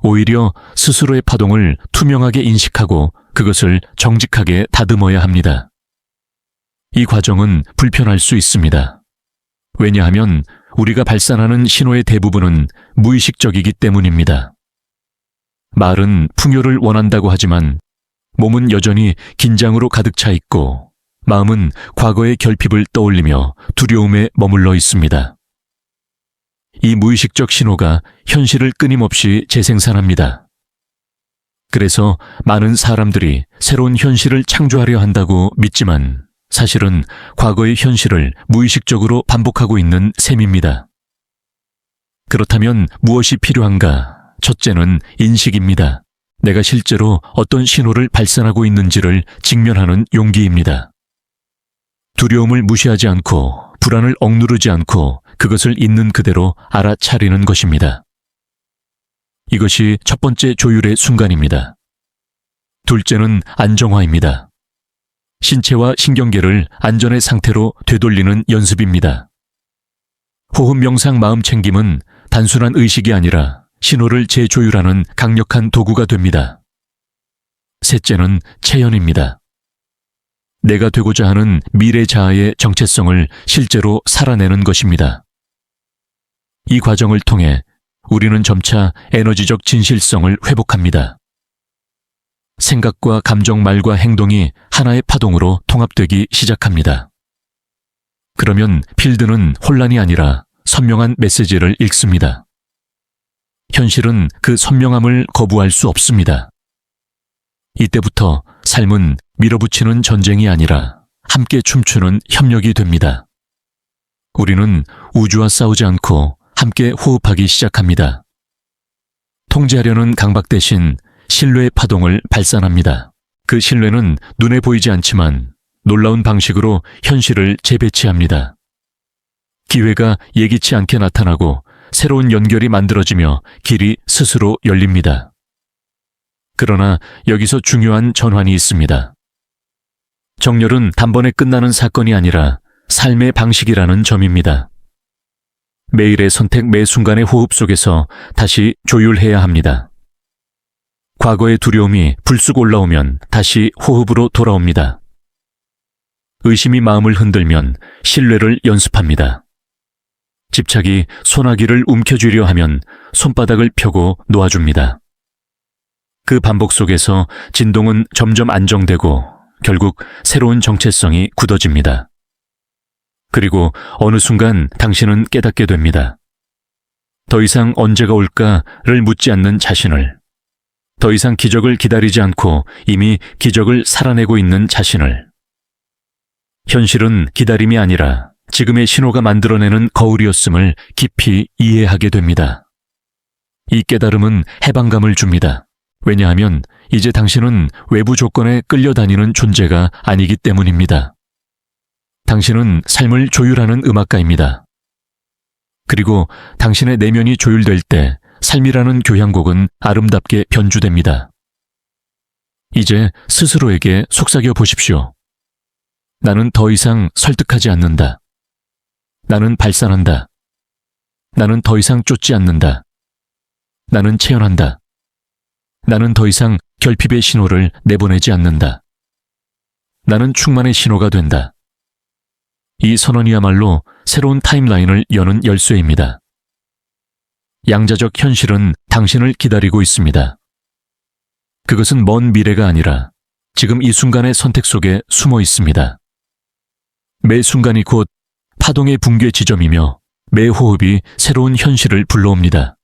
오히려 스스로의 파동을 투명하게 인식하고 그것을 정직하게 다듬어야 합니다. 이 과정은 불편할 수 있습니다. 왜냐하면 우리가 발산하는 신호의 대부분은 무의식적이기 때문입니다. 말은 풍요를 원한다고 하지만 몸은 여전히 긴장으로 가득 차 있고 마음은 과거의 결핍을 떠올리며 두려움에 머물러 있습니다. 이 무의식적 신호가 현실을 끊임없이 재생산합니다. 그래서 많은 사람들이 새로운 현실을 창조하려 한다고 믿지만 사실은 과거의 현실을 무의식적으로 반복하고 있는 셈입니다. 그렇다면 무엇이 필요한가? 첫째는 인식입니다. 내가 실제로 어떤 신호를 발산하고 있는지를 직면하는 용기입니다. 두려움을 무시하지 않고 불안을 억누르지 않고 그것을 있는 그대로 알아차리는 것입니다. 이것이 첫 번째 조율의 순간입니다. 둘째는 안정화입니다. 신체와 신경계를 안전의 상태로 되돌리는 연습입니다. 호흡, 명상, 마음 챙김은 단순한 의식이 아니라 신호를 재조율하는 강력한 도구가 됩니다. 셋째는 체현입니다. 내가 되고자 하는 미래 자아의 정체성을 실제로 살아내는 것입니다. 이 과정을 통해 우리는 점차 에너지적 진실성을 회복합니다. 생각과 감정, 말과 행동이 하나의 파동으로 통합되기 시작합니다. 그러면 필드는 혼란이 아니라 선명한 메시지를 읽습니다. 현실은 그 선명함을 거부할 수 없습니다. 이때부터 삶은 밀어붙이는 전쟁이 아니라 함께 춤추는 협력이 됩니다. 우리는 우주와 싸우지 않고 함께 호흡하기 시작합니다. 통제하려는 강박 대신 신뢰의 파동을 발산합니다. 그 신뢰는 눈에 보이지 않지만 놀라운 방식으로 현실을 재배치합니다. 기회가 예기치 않게 나타나고 새로운 연결이 만들어지며 길이 스스로 열립니다. 그러나 여기서 중요한 전환이 있습니다. 정렬은 단번에 끝나는 사건이 아니라 삶의 방식이라는 점입니다. 매일의 선택, 매 순간의 호흡 속에서 다시 조율해야 합니다. 과거의 두려움이 불쑥 올라오면 다시 호흡으로 돌아옵니다. 의심이 마음을 흔들면 신뢰를 연습합니다. 집착이 소나기를 움켜쥐려 하면 손바닥을 펴고 놓아줍니다. 그 반복 속에서 진동은 점점 안정되고 결국 새로운 정체성이 굳어집니다. 그리고 어느 순간 당신은 깨닫게 됩니다. 더 이상 언제가 올까를 묻지 않는 자신을, 더 이상 기적을 기다리지 않고 이미 기적을 살아내고 있는 자신을. 현실은 기다림이 아니라 지금의 신호가 만들어내는 거울이었음을 깊이 이해하게 됩니다. 이 깨달음은 해방감을 줍니다. 왜냐하면 이제 당신은 외부 조건에 끌려다니는 존재가 아니기 때문입니다. 당신은 삶을 조율하는 음악가입니다. 그리고 당신의 내면이 조율될 때 삶이라는 교향곡은 아름답게 변주됩니다. 이제 스스로에게 속삭여 보십시오. 나는 더 이상 설득하지 않는다. 나는 발산한다. 나는 더 이상 쫓지 않는다. 나는 체현한다. 나는 더 이상 결핍의 신호를 내보내지 않는다. 나는 충만의 신호가 된다. 이 선언이야말로 새로운 타임라인을 여는 열쇠입니다. 양자적 현실은 당신을 기다리고 있습니다. 그것은 먼 미래가 아니라 지금 이 순간의 선택 속에 숨어 있습니다. 매 순간이 곧 파동의 붕괴 지점이며 매 호흡이 새로운 현실을 불러옵니다.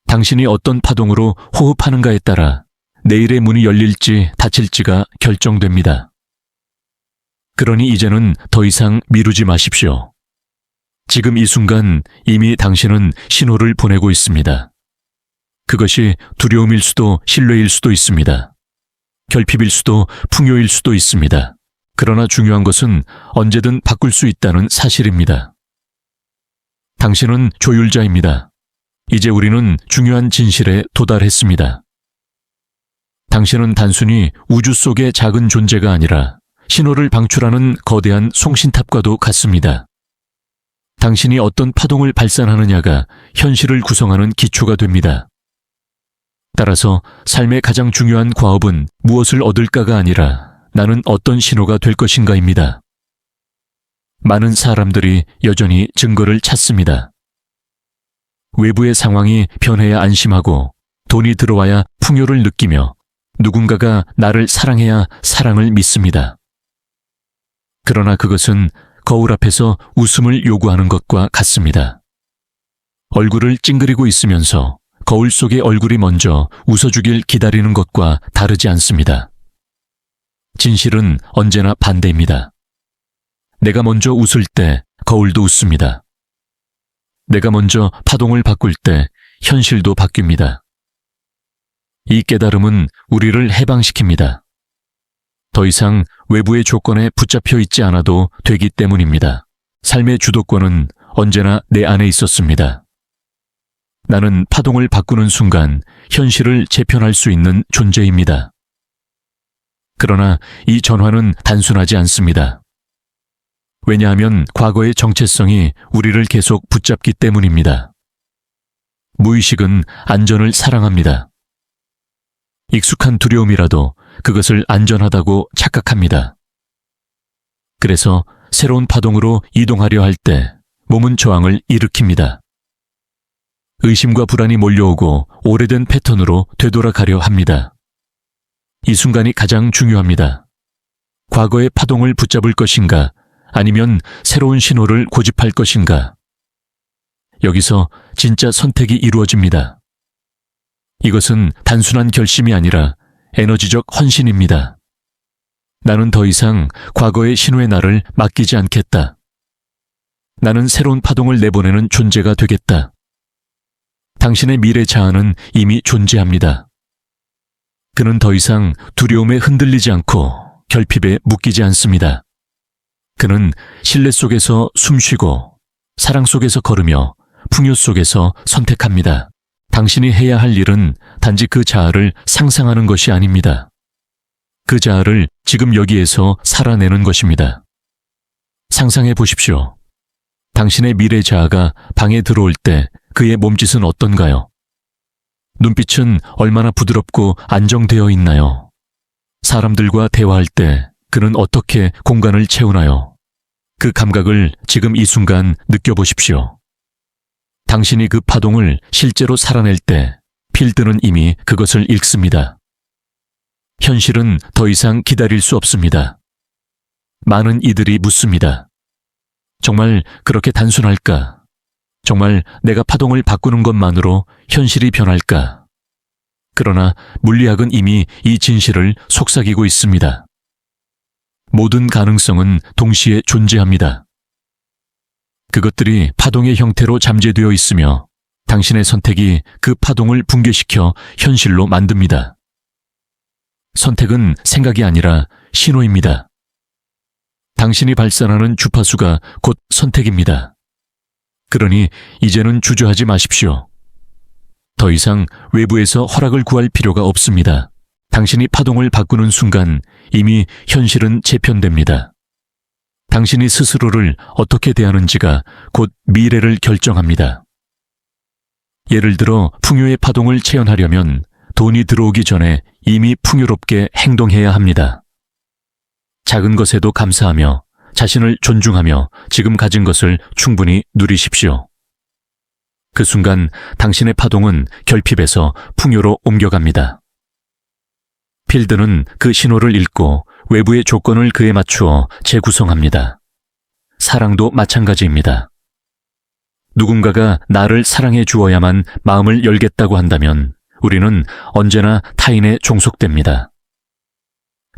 당신이 어떤 파동으로 호흡하는가에 따라 내일의 문이 열릴지 닫힐지가 결정됩니다. 그러니 이제는 더 이상 미루지 마십시오. 지금 이 순간 이미 당신은 신호를 보내고 있습니다. 그것이 두려움일 수도 신뢰일 수도 있습니다. 결핍일 수도 풍요일 수도 있습니다. 그러나 중요한 것은 언제든 바꿀 수 있다는 사실입니다. 당신은 조율자입니다. 이제 우리는 중요한 진실에 도달했습니다. 당신은 단순히 우주 속의 작은 존재가 아니라 신호를 방출하는 거대한 송신탑과도 같습니다. 당신이 어떤 파동을 발산하느냐가 현실을 구성하는 기초가 됩니다. 따라서 삶의 가장 중요한 과업은 무엇을 얻을까가 아니라 나는 어떤 신호가 될 것인가입니다. 많은 사람들이 여전히 증거를 찾습니다. 외부의 상황이 변해야 안심하고 돈이 들어와야 풍요를 느끼며 누군가가 나를 사랑해야 사랑을 믿습니다. 그러나 그것은 거울 앞에서 웃음을 요구하는 것과 같습니다. 얼굴을 찡그리고 있으면서 거울 속의 얼굴이 먼저 웃어주길 기다리는 것과 다르지 않습니다. 진실은 언제나 반대입니다. 내가 먼저 웃을 때 거울도 웃습니다. 내가 먼저 파동을 바꿀 때 현실도 바뀝니다. 이 깨달음은 우리를 해방시킵니다. 더 이상 외부의 조건에 붙잡혀 있지 않아도 되기 때문입니다. 삶의 주도권은 언제나 내 안에 있었습니다. 나는 파동을 바꾸는 순간 현실을 재편할 수 있는 존재입니다. 그러나 이 전환은 단순하지 않습니다. 왜냐하면 과거의 정체성이 우리를 계속 붙잡기 때문입니다. 무의식은 안전을 사랑합니다. 익숙한 두려움이라도 그것을 안전하다고 착각합니다. 그래서 새로운 파동으로 이동하려 할 때 몸은 저항을 일으킵니다. 의심과 불안이 몰려오고 오래된 패턴으로 되돌아가려 합니다. 이 순간이 가장 중요합니다. 과거의 파동을 붙잡을 것인가, 아니면 새로운 신호를 고집할 것인가. 여기서 진짜 선택이 이루어집니다. 이것은 단순한 결심이 아니라 에너지적 헌신입니다. 나는 더 이상 과거의 신호의 나를 맡기지 않겠다. 나는 새로운 파동을 내보내는 존재가 되겠다. 당신의 미래 자아는 이미 존재합니다. 그는 더 이상 두려움에 흔들리지 않고 결핍에 묶이지 않습니다. 그는 신뢰 속에서 숨쉬고 사랑 속에서 걸으며 풍요 속에서 선택합니다. 당신이 해야 할 일은 단지 그 자아를 상상하는 것이 아닙니다. 그 자아를 지금 여기에서 살아내는 것입니다. 상상해 보십시오. 당신의 미래 자아가 방에 들어올 때 그의 몸짓은 어떤가요? 눈빛은 얼마나 부드럽고 안정되어 있나요? 사람들과 대화할 때 그는 어떻게 공간을 채우나요? 그 감각을 지금 이 순간 느껴보십시오. 당신이 그 파동을 실제로 살아낼 때 필드는 이미 그것을 읽습니다. 현실은 더 이상 기다릴 수 없습니다. 많은 이들이 묻습니다. 정말 그렇게 단순할까? 정말 내가 파동을 바꾸는 것만으로 현실이 변할까? 그러나 물리학은 이미 이 진실을 속삭이고 있습니다. 모든 가능성은 동시에 존재합니다. 그것들이 파동의 형태로 잠재되어 있으며 당신의 선택이 그 파동을 붕괴시켜 현실로 만듭니다. 선택은 생각이 아니라 신호입니다. 당신이 발산하는 주파수가 곧 선택입니다. 그러니 이제는 주저하지 마십시오. 더 이상 외부에서 허락을 구할 필요가 없습니다. 당신이 파동을 바꾸는 순간 이미 현실은 재편됩니다. 당신이 스스로를 어떻게 대하는지가 곧 미래를 결정합니다. 예를 들어 풍요의 파동을 체현하려면 돈이 들어오기 전에 이미 풍요롭게 행동해야 합니다. 작은 것에도 감사하며 자신을 존중하며 지금 가진 것을 충분히 누리십시오. 그 순간 당신의 파동은 결핍에서 풍요로 옮겨갑니다. 필드는 그 신호를 읽고 외부의 조건을 그에 맞추어 재구성합니다. 사랑도 마찬가지입니다. 누군가가 나를 사랑해 주어야만 마음을 열겠다고 한다면 우리는 언제나 타인에 종속됩니다.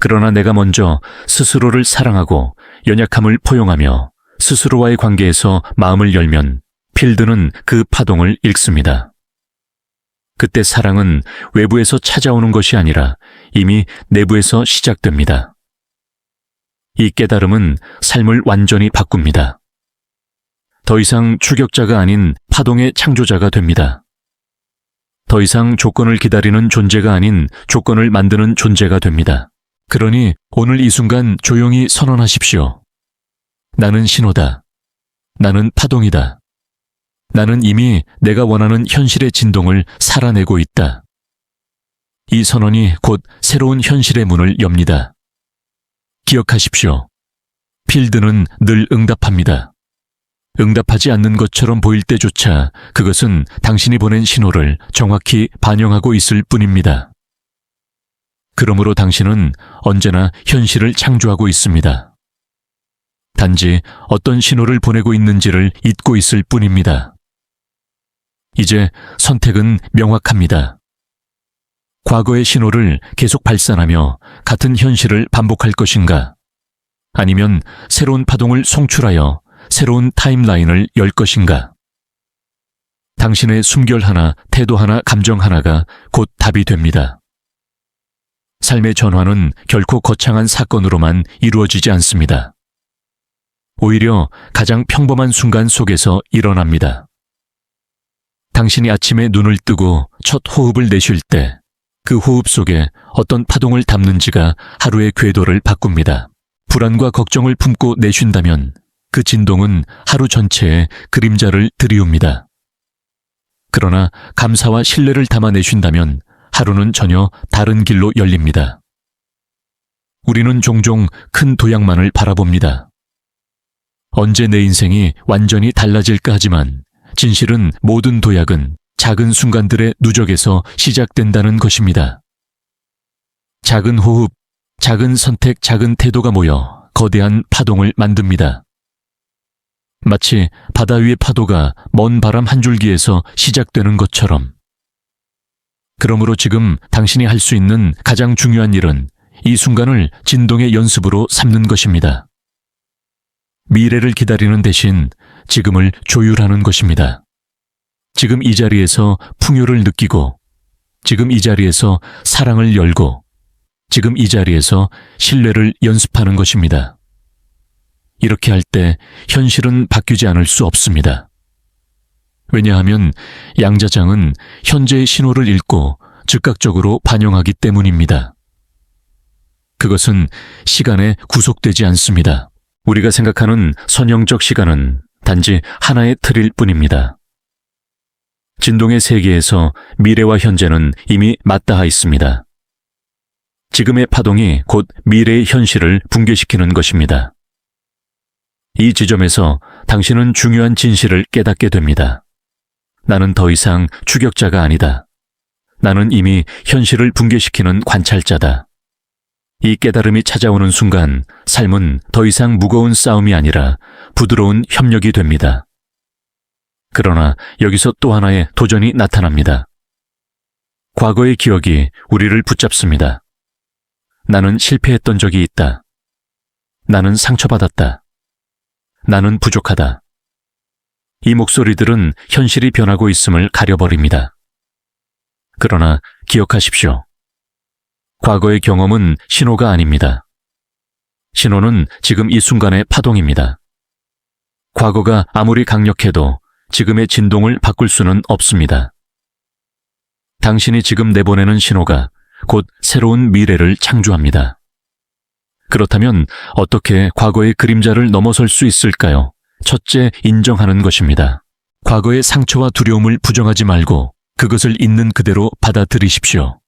그러나 내가 먼저 스스로를 사랑하고 연약함을 포용하며 스스로와의 관계에서 마음을 열면 필드는 그 파동을 읽습니다. 그때 사랑은 외부에서 찾아오는 것이 아니라 이미 내부에서 시작됩니다. 이 깨달음은 삶을 완전히 바꿉니다. 더 이상 추격자가 아닌 파동의 창조자가 됩니다. 더 이상 조건을 기다리는 존재가 아닌 조건을 만드는 존재가 됩니다. 그러니 오늘 이 순간 조용히 선언하십시오. 나는 신호다. 나는 파동이다. 나는 이미 내가 원하는 현실의 진동을 살아내고 있다. 이 선언이 곧 새로운 현실의 문을 엽니다. 기억하십시오. 필드는 늘 응답합니다. 응답하지 않는 것처럼 보일 때조차 그것은 당신이 보낸 신호를 정확히 반영하고 있을 뿐입니다. 그러므로 당신은 언제나 현실을 창조하고 있습니다. 단지 어떤 신호를 보내고 있는지를 잊고 있을 뿐입니다. 이제 선택은 명확합니다. 과거의 신호를 계속 발산하며 같은 현실을 반복할 것인가? 아니면 새로운 파동을 송출하여 새로운 타임라인을 열 것인가? 당신의 숨결 하나, 태도 하나, 감정 하나가 곧 답이 됩니다. 삶의 전환은 결코 거창한 사건으로만 이루어지지 않습니다. 오히려 가장 평범한 순간 속에서 일어납니다. 당신이 아침에 눈을 뜨고 첫 호흡을 내쉴 때 그 호흡 속에 어떤 파동을 담는지가 하루의 궤도를 바꿉니다. 불안과 걱정을 품고 내쉰다면 그 진동은 하루 전체에 그림자를 들이웁니다. 그러나 감사와 신뢰를 담아 내쉰다면 하루는 전혀 다른 길로 열립니다. 우리는 종종 큰 도약만을 바라봅니다. 언제 내 인생이 완전히 달라질까 하지만 진실은 모든 도약은 작은 순간들의 누적에서 시작된다는 것입니다. 작은 호흡, 작은 선택, 작은 태도가 모여 거대한 파동을 만듭니다. 마치 바다 위의 파도가 먼 바람 한 줄기에서 시작되는 것처럼. 그러므로 지금 당신이 할 수 있는 가장 중요한 일은 이 순간을 진동의 연습으로 삼는 것입니다. 미래를 기다리는 대신 지금을 조율하는 것입니다. 지금 이 자리에서 풍요를 느끼고, 지금 이 자리에서 사랑을 열고, 지금 이 자리에서 신뢰를 연습하는 것입니다. 이렇게 할 때 현실은 바뀌지 않을 수 없습니다. 왜냐하면 양자장은 현재의 신호를 읽고 즉각적으로 반영하기 때문입니다. 그것은 시간에 구속되지 않습니다. 우리가 생각하는 선형적 시간은 단지 하나의 틀일 뿐입니다. 진동의 세계에서 미래와 현재는 이미 맞닿아 있습니다. 지금의 파동이 곧 미래의 현실을 붕괴시키는 것입니다. 이 지점에서 당신은 중요한 진실을 깨닫게 됩니다. 나는 더 이상 추격자가 아니다. 나는 이미 현실을 붕괴시키는 관찰자다. 이 깨달음이 찾아오는 순간 삶은 더 이상 무거운 싸움이 아니라 부드러운 협력이 됩니다. 그러나 여기서 또 하나의 도전이 나타납니다. 과거의 기억이 우리를 붙잡습니다. 나는 실패했던 적이 있다. 나는 상처받았다. 나는 부족하다. 이 목소리들은 현실이 변하고 있음을 가려버립니다. 그러나 기억하십시오. 과거의 경험은 신호가 아닙니다. 신호는 지금 이 순간의 파동입니다. 과거가 아무리 강력해도 지금의 진동을 바꿀 수는 없습니다. 당신이 지금 내보내는 신호가 곧 새로운 미래를 창조합니다. 그렇다면 어떻게 과거의 그림자를 넘어설 수 있을까요? 첫째, 인정하는 것입니다. 과거의 상처와 두려움을 부정하지 말고 그것을 있는 그대로 받아들이십시오.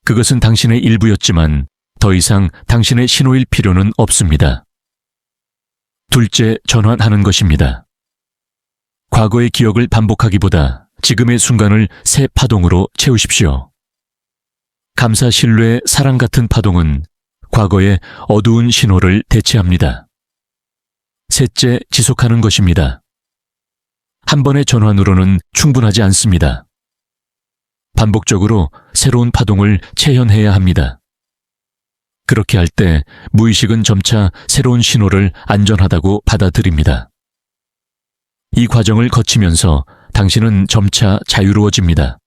그것은 당신의 일부였지만 더 이상 당신의 신호일 필요는 없습니다. 둘째, 전환하는 것입니다. 과거의 기억을 반복하기보다 지금의 순간을 새 파동으로 채우십시오. 감사, 신뢰, 사랑 같은 파동은 과거의 어두운 신호를 대체합니다. 셋째, 지속하는 것입니다. 한 번의 전환으로는 충분하지 않습니다. 반복적으로 새로운 파동을 체현해야 합니다. 그렇게 할 때 무의식은 점차 새로운 신호를 안전하다고 받아들입니다. 이 과정을 거치면서 당신은 점차 자유로워집니다.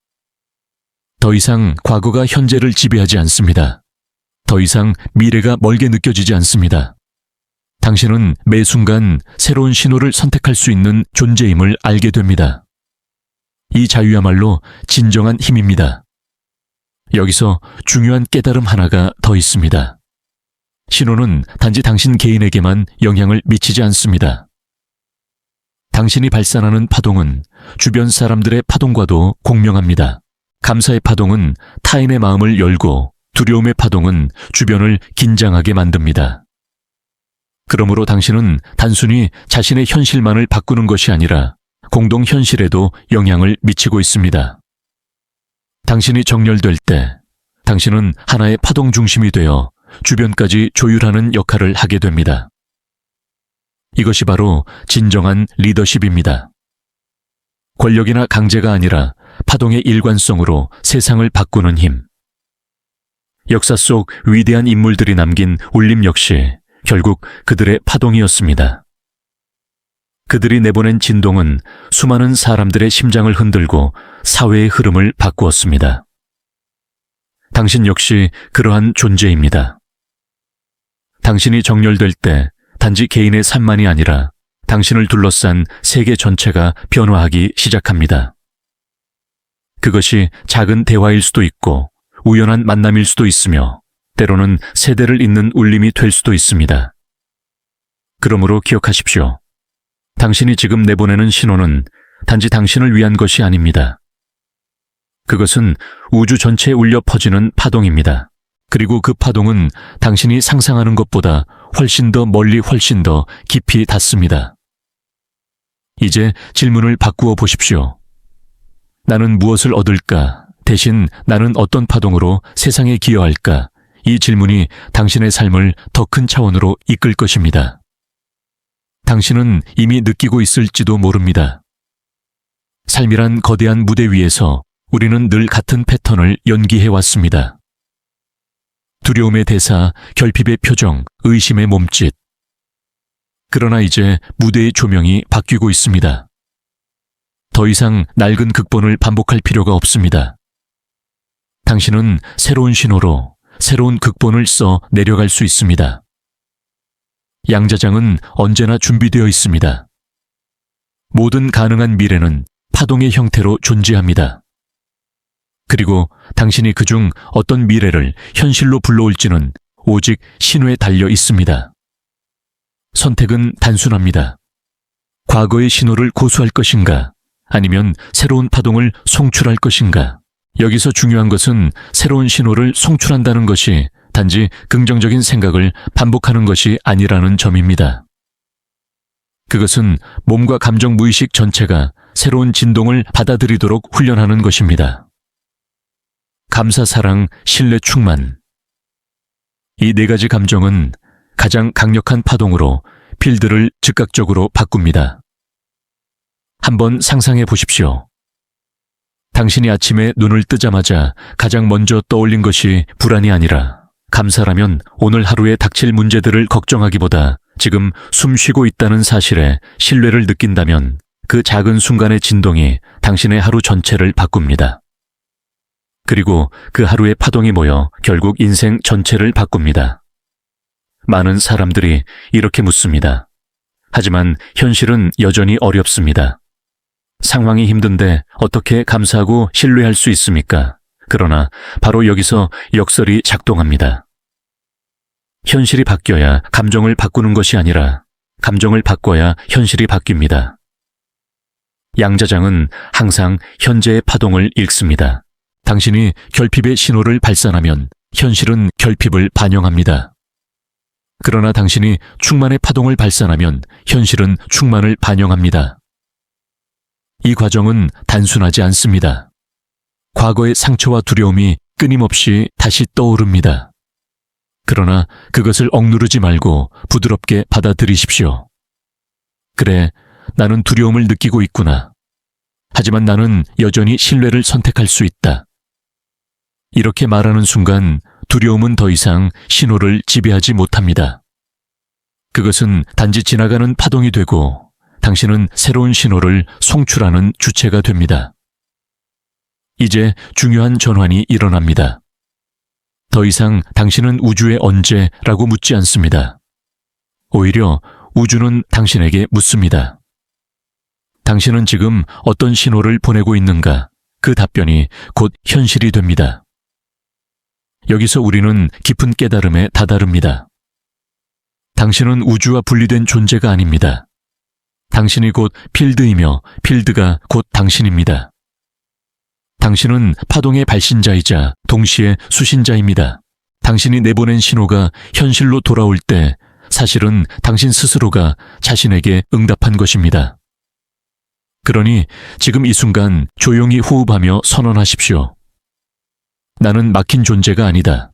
더 이상 과거가 현재를 지배하지 않습니다. 더 이상 미래가 멀게 느껴지지 않습니다. 당신은 매 순간 새로운 신호를 선택할 수 있는 존재임을 알게 됩니다. 이 자유야말로 진정한 힘입니다. 여기서 중요한 깨달음 하나가 더 있습니다. 신호는 단지 당신 개인에게만 영향을 미치지 않습니다. 당신이 발산하는 파동은 주변 사람들의 파동과도 공명합니다. 감사의 파동은 타인의 마음을 열고 두려움의 파동은 주변을 긴장하게 만듭니다. 그러므로 당신은 단순히 자신의 현실만을 바꾸는 것이 아니라 공동 현실에도 영향을 미치고 있습니다. 당신이 정렬될 때 당신은 하나의 파동 중심이 되어 주변까지 조율하는 역할을 하게 됩니다. 이것이 바로 진정한 리더십입니다. 권력이나 강제가 아니라 파동의 일관성으로 세상을 바꾸는 힘. 역사 속 위대한 인물들이 남긴 울림 역시 결국 그들의 파동이었습니다. 그들이 내보낸 진동은 수많은 사람들의 심장을 흔들고 사회의 흐름을 바꾸었습니다. 당신 역시 그러한 존재입니다. 당신이 정렬될 때 단지 개인의 삶만이 아니라 당신을 둘러싼 세계 전체가 변화하기 시작합니다. 그것이 작은 대화일 수도 있고 우연한 만남일 수도 있으며 때로는 세대를 잇는 울림이 될 수도 있습니다. 그러므로 기억하십시오. 당신이 지금 내보내는 신호는 단지 당신을 위한 것이 아닙니다. 그것은 우주 전체에 울려 퍼지는 파동입니다. 그리고 그 파동은 당신이 상상하는 것보다 훨씬 더 멀리 훨씬 더 깊이 닿습니다. 이제 질문을 바꾸어 보십시오. 나는 무엇을 얻을까? 대신 나는 어떤 파동으로 세상에 기여할까? 이 질문이 당신의 삶을 더 큰 차원으로 이끌 것입니다. 당신은 이미 느끼고 있을지도 모릅니다. 삶이란 거대한 무대 위에서 우리는 늘 같은 패턴을 연기해 왔습니다. 두려움의 대사, 결핍의 표정, 의심의 몸짓. 그러나 이제 무대의 조명이 바뀌고 있습니다. 더 이상 낡은 극본을 반복할 필요가 없습니다. 당신은 새로운 신호로 새로운 극본을 써 내려갈 수 있습니다. 양자장은 언제나 준비되어 있습니다. 모든 가능한 미래는 파동의 형태로 존재합니다. 그리고 당신이 그중 어떤 미래를 현실로 불러올지는 오직 신호에 달려 있습니다. 선택은 단순합니다. 과거의 신호를 고수할 것인가, 아니면 새로운 파동을 송출할 것인가. 여기서 중요한 것은 새로운 신호를 송출한다는 것이 단지 긍정적인 생각을 반복하는 것이 아니라는 점입니다. 그것은 몸과 감정 무의식 전체가 새로운 진동을 받아들이도록 훈련하는 것입니다. 감사, 사랑, 신뢰, 충만. 이 네 가지 감정은 가장 강력한 파동으로 필드를 즉각적으로 바꿉니다. 한번 상상해 보십시오. 당신이 아침에 눈을 뜨자마자 가장 먼저 떠올린 것이 불안이 아니라 감사라면 오늘 하루에 닥칠 문제들을 걱정하기보다 지금 숨 쉬고 있다는 사실에 신뢰를 느낀다면 그 작은 순간의 진동이 당신의 하루 전체를 바꿉니다. 그리고 그 하루의 파동이 모여 결국 인생 전체를 바꿉니다. 많은 사람들이 이렇게 묻습니다. 하지만 현실은 여전히 어렵습니다. 상황이 힘든데 어떻게 감사하고 신뢰할 수 있습니까? 그러나 바로 여기서 역설이 작동합니다. 현실이 바뀌어야 감정을 바꾸는 것이 아니라 감정을 바꿔야 현실이 바뀝니다. 양자장은 항상 현재의 파동을 읽습니다. 당신이 결핍의 신호를 발산하면 현실은 결핍을 반영합니다. 그러나 당신이 충만의 파동을 발산하면 현실은 충만을 반영합니다. 이 과정은 단순하지 않습니다. 과거의 상처와 두려움이 끊임없이 다시 떠오릅니다. 그러나 그것을 억누르지 말고 부드럽게 받아들이십시오. 그래, 나는 두려움을 느끼고 있구나. 하지만 나는 여전히 신뢰를 선택할 수 있다. 이렇게 말하는 순간 두려움은 더 이상 신호를 지배하지 못합니다. 그것은 단지 지나가는 파동이 되고 당신은 새로운 신호를 송출하는 주체가 됩니다. 이제 중요한 전환이 일어납니다. 더 이상 당신은 우주에 언제라고 묻지 않습니다. 오히려 우주는 당신에게 묻습니다. 당신은 지금 어떤 신호를 보내고 있는가? 그 답변이 곧 현실이 됩니다. 여기서 우리는 깊은 깨달음에 다다릅니다. 당신은 우주와 분리된 존재가 아닙니다. 당신이 곧 필드이며 필드가 곧 당신입니다. 당신은 파동의 발신자이자 동시에 수신자입니다. 당신이 내보낸 신호가 현실로 돌아올 때 사실은 당신 스스로가 자신에게 응답한 것입니다. 그러니 지금 이 순간 조용히 호흡하며 선언하십시오. 나는 막힌 존재가 아니다.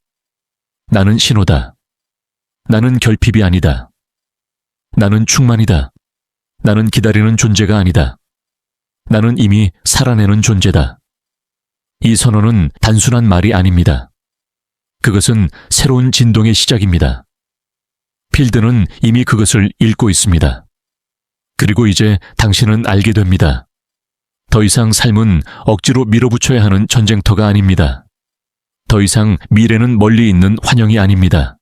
나는 신호다. 나는 결핍이 아니다. 나는 충만이다. 나는 기다리는 존재가 아니다. 나는 이미 살아내는 존재다. 이 선언은 단순한 말이 아닙니다. 그것은 새로운 진동의 시작입니다. 필드는 이미 그것을 읽고 있습니다. 그리고 이제 당신은 알게 됩니다. 더 이상 삶은 억지로 밀어붙여야 하는 전쟁터가 아닙니다. 더 이상 미래는 멀리 있는 환영이 아닙니다.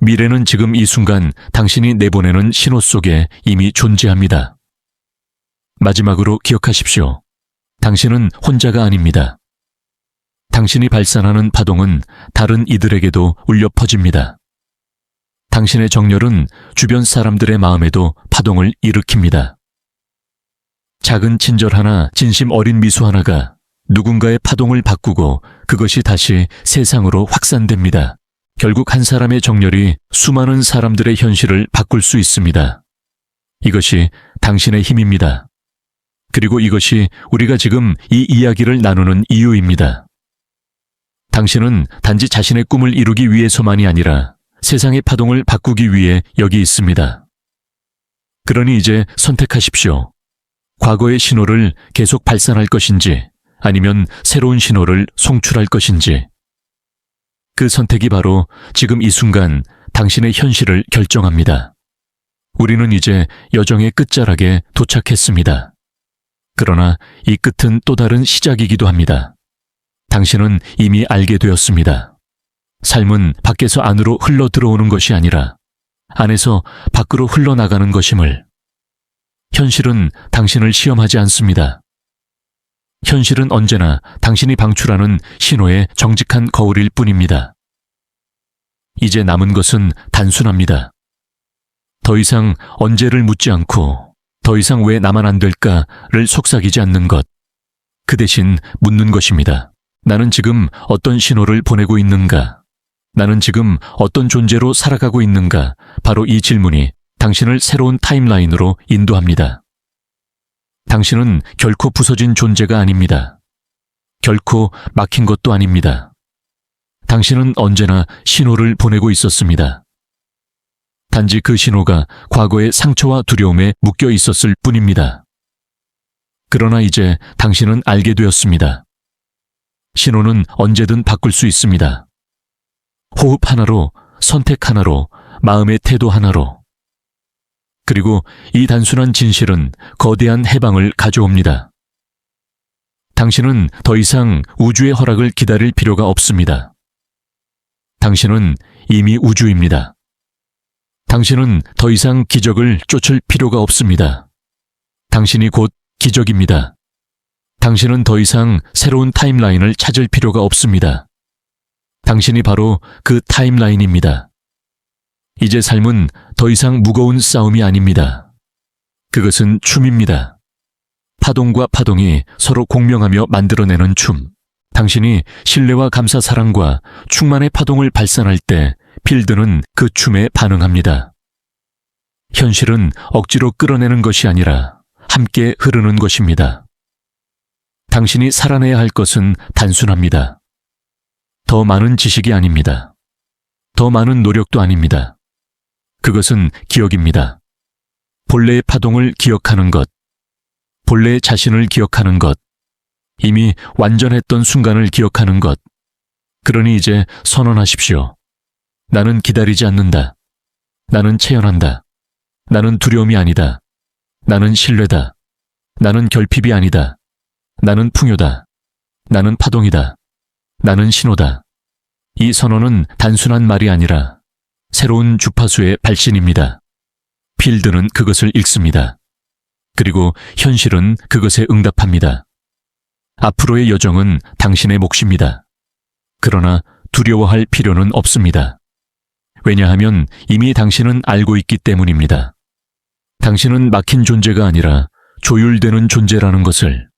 미래는 지금 이 순간 당신이 내보내는 신호 속에 이미 존재합니다. 마지막으로 기억하십시오. 당신은 혼자가 아닙니다. 당신이 발산하는 파동은 다른 이들에게도 울려 퍼집니다. 당신의 정열은 주변 사람들의 마음에도 파동을 일으킵니다. 작은 친절 하나, 진심 어린 미소 하나가 누군가의 파동을 바꾸고 그것이 다시 세상으로 확산됩니다. 결국 한 사람의 정열이 수많은 사람들의 현실을 바꿀 수 있습니다. 이것이 당신의 힘입니다. 그리고 이것이 우리가 지금 이 이야기를 나누는 이유입니다. 당신은 단지 자신의 꿈을 이루기 위해서만이 아니라 세상의 파동을 바꾸기 위해 여기 있습니다. 그러니 이제 선택하십시오. 과거의 신호를 계속 발산할 것인지 아니면 새로운 신호를 송출할 것인지. 그 선택이 바로 지금 이 순간 당신의 현실을 결정합니다. 우리는 이제 여정의 끝자락에 도착했습니다. 그러나 이 끝은 또 다른 시작이기도 합니다. 당신은 이미 알게 되었습니다. 삶은 밖에서 안으로 흘러 들어오는 것이 아니라 안에서 밖으로 흘러나가는 것임을. 현실은 당신을 시험하지 않습니다. 현실은 언제나 당신이 방출하는 신호의 정직한 거울일 뿐입니다. 이제 남은 것은 단순합니다. 더 이상 언제를 묻지 않고 더 이상 왜 나만 안 될까를 속삭이지 않는 것. 그 대신 묻는 것입니다. 나는 지금 어떤 신호를 보내고 있는가? 나는 지금 어떤 존재로 살아가고 있는가? 바로 이 질문이 당신을 새로운 타임라인으로 인도합니다. 당신은 결코 부서진 존재가 아닙니다. 결코 막힌 것도 아닙니다. 당신은 언제나 신호를 보내고 있었습니다. 단지 그 신호가 과거의 상처와 두려움에 묶여 있었을 뿐입니다. 그러나 이제 당신은 알게 되었습니다. 신호는 언제든 바꿀 수 있습니다. 호흡 하나로, 선택 하나로, 마음의 태도 하나로. 그리고 이 단순한 진실은 거대한 해방을 가져옵니다. 당신은 더 이상 우주의 허락을 기다릴 필요가 없습니다. 당신은 이미 우주입니다. 당신은 더 이상 기적을 쫓을 필요가 없습니다. 당신이 곧 기적입니다. 당신은 더 이상 새로운 타임라인을 찾을 필요가 없습니다. 당신이 바로 그 타임라인입니다. 이제 삶은 더 이상 무거운 싸움이 아닙니다. 그것은 춤입니다. 파동과 파동이 서로 공명하며 만들어내는 춤. 당신이 신뢰와 감사 사랑과 충만의 파동을 발산할 때 필드는 그 춤에 반응합니다. 현실은 억지로 끌어내는 것이 아니라 함께 흐르는 것입니다. 당신이 살아내야 할 것은 단순합니다. 더 많은 지식이 아닙니다. 더 많은 노력도 아닙니다. 그것은 기억입니다. 본래의 파동을 기억하는 것, 본래의 자신을 기억하는 것, 이미 완전했던 순간을 기억하는 것. 그러니 이제 선언하십시오. 나는 기다리지 않는다. 나는 체현한다. 나는 두려움이 아니다. 나는 신뢰다. 나는 결핍이 아니다. 나는 풍요다. 나는 파동이다. 나는 신호다. 이 선언은 단순한 말이 아니라 새로운 주파수의 발신입니다. 필드는 그것을 읽습니다. 그리고 현실은 그것에 응답합니다. 앞으로의 여정은 당신의 몫입니다. 그러나 두려워할 필요는 없습니다. 왜냐하면 이미 당신은 알고 있기 때문입니다. 당신은 막힌 존재가 아니라 조율되는 존재라는 것을.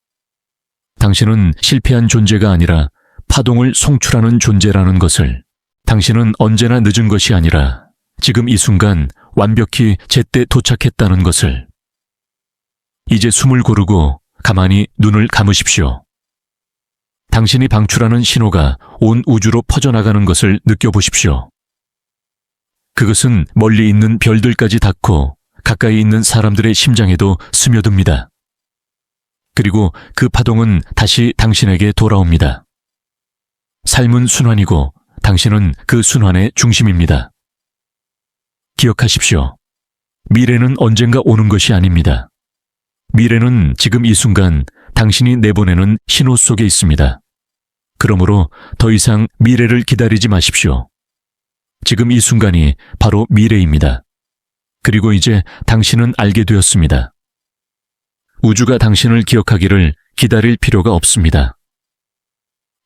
당신은 실패한 존재가 아니라 파동을 송출하는 존재라는 것을. 당신은 언제나 늦은 것이 아니라 지금 이 순간 완벽히 제때 도착했다는 것을. 이제 숨을 고르고 가만히 눈을 감으십시오. 당신이 방출하는 신호가 온 우주로 퍼져나가는 것을 느껴보십시오. 그것은 멀리 있는 별들까지 닿고 가까이 있는 사람들의 심장에도 스며듭니다. 그리고 그 파동은 다시 당신에게 돌아옵니다. 삶은 순환이고 당신은 그 순환의 중심입니다. 기억하십시오. 미래는 언젠가 오는 것이 아닙니다. 미래는 지금 이 순간 당신이 내보내는 신호 속에 있습니다. 그러므로 더 이상 미래를 기다리지 마십시오. 지금 이 순간이 바로 미래입니다. 그리고 이제 당신은 알게 되었습니다. 우주가 당신을 기억하기를 기다릴 필요가 없습니다.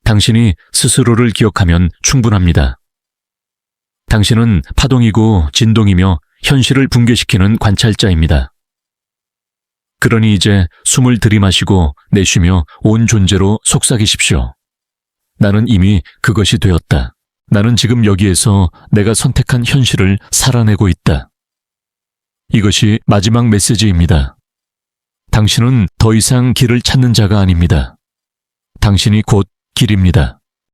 당신이 스스로를 기억하면 충분합니다. 당신은 파동이고 진동이며 현실을 붕괴시키는 관찰자입니다. 그러니 이제 숨을 들이마시고 내쉬며 온 존재로 속삭이십시오. 나는 이미 그것이 되었다. 나는 지금 여기에서 내가 선택한 현실을 살아내고 있다. 이것이 마지막 메시지입니다. 당신은 더 이상 길을 찾는 자가 아닙니다. 당신이 곧 길입니다.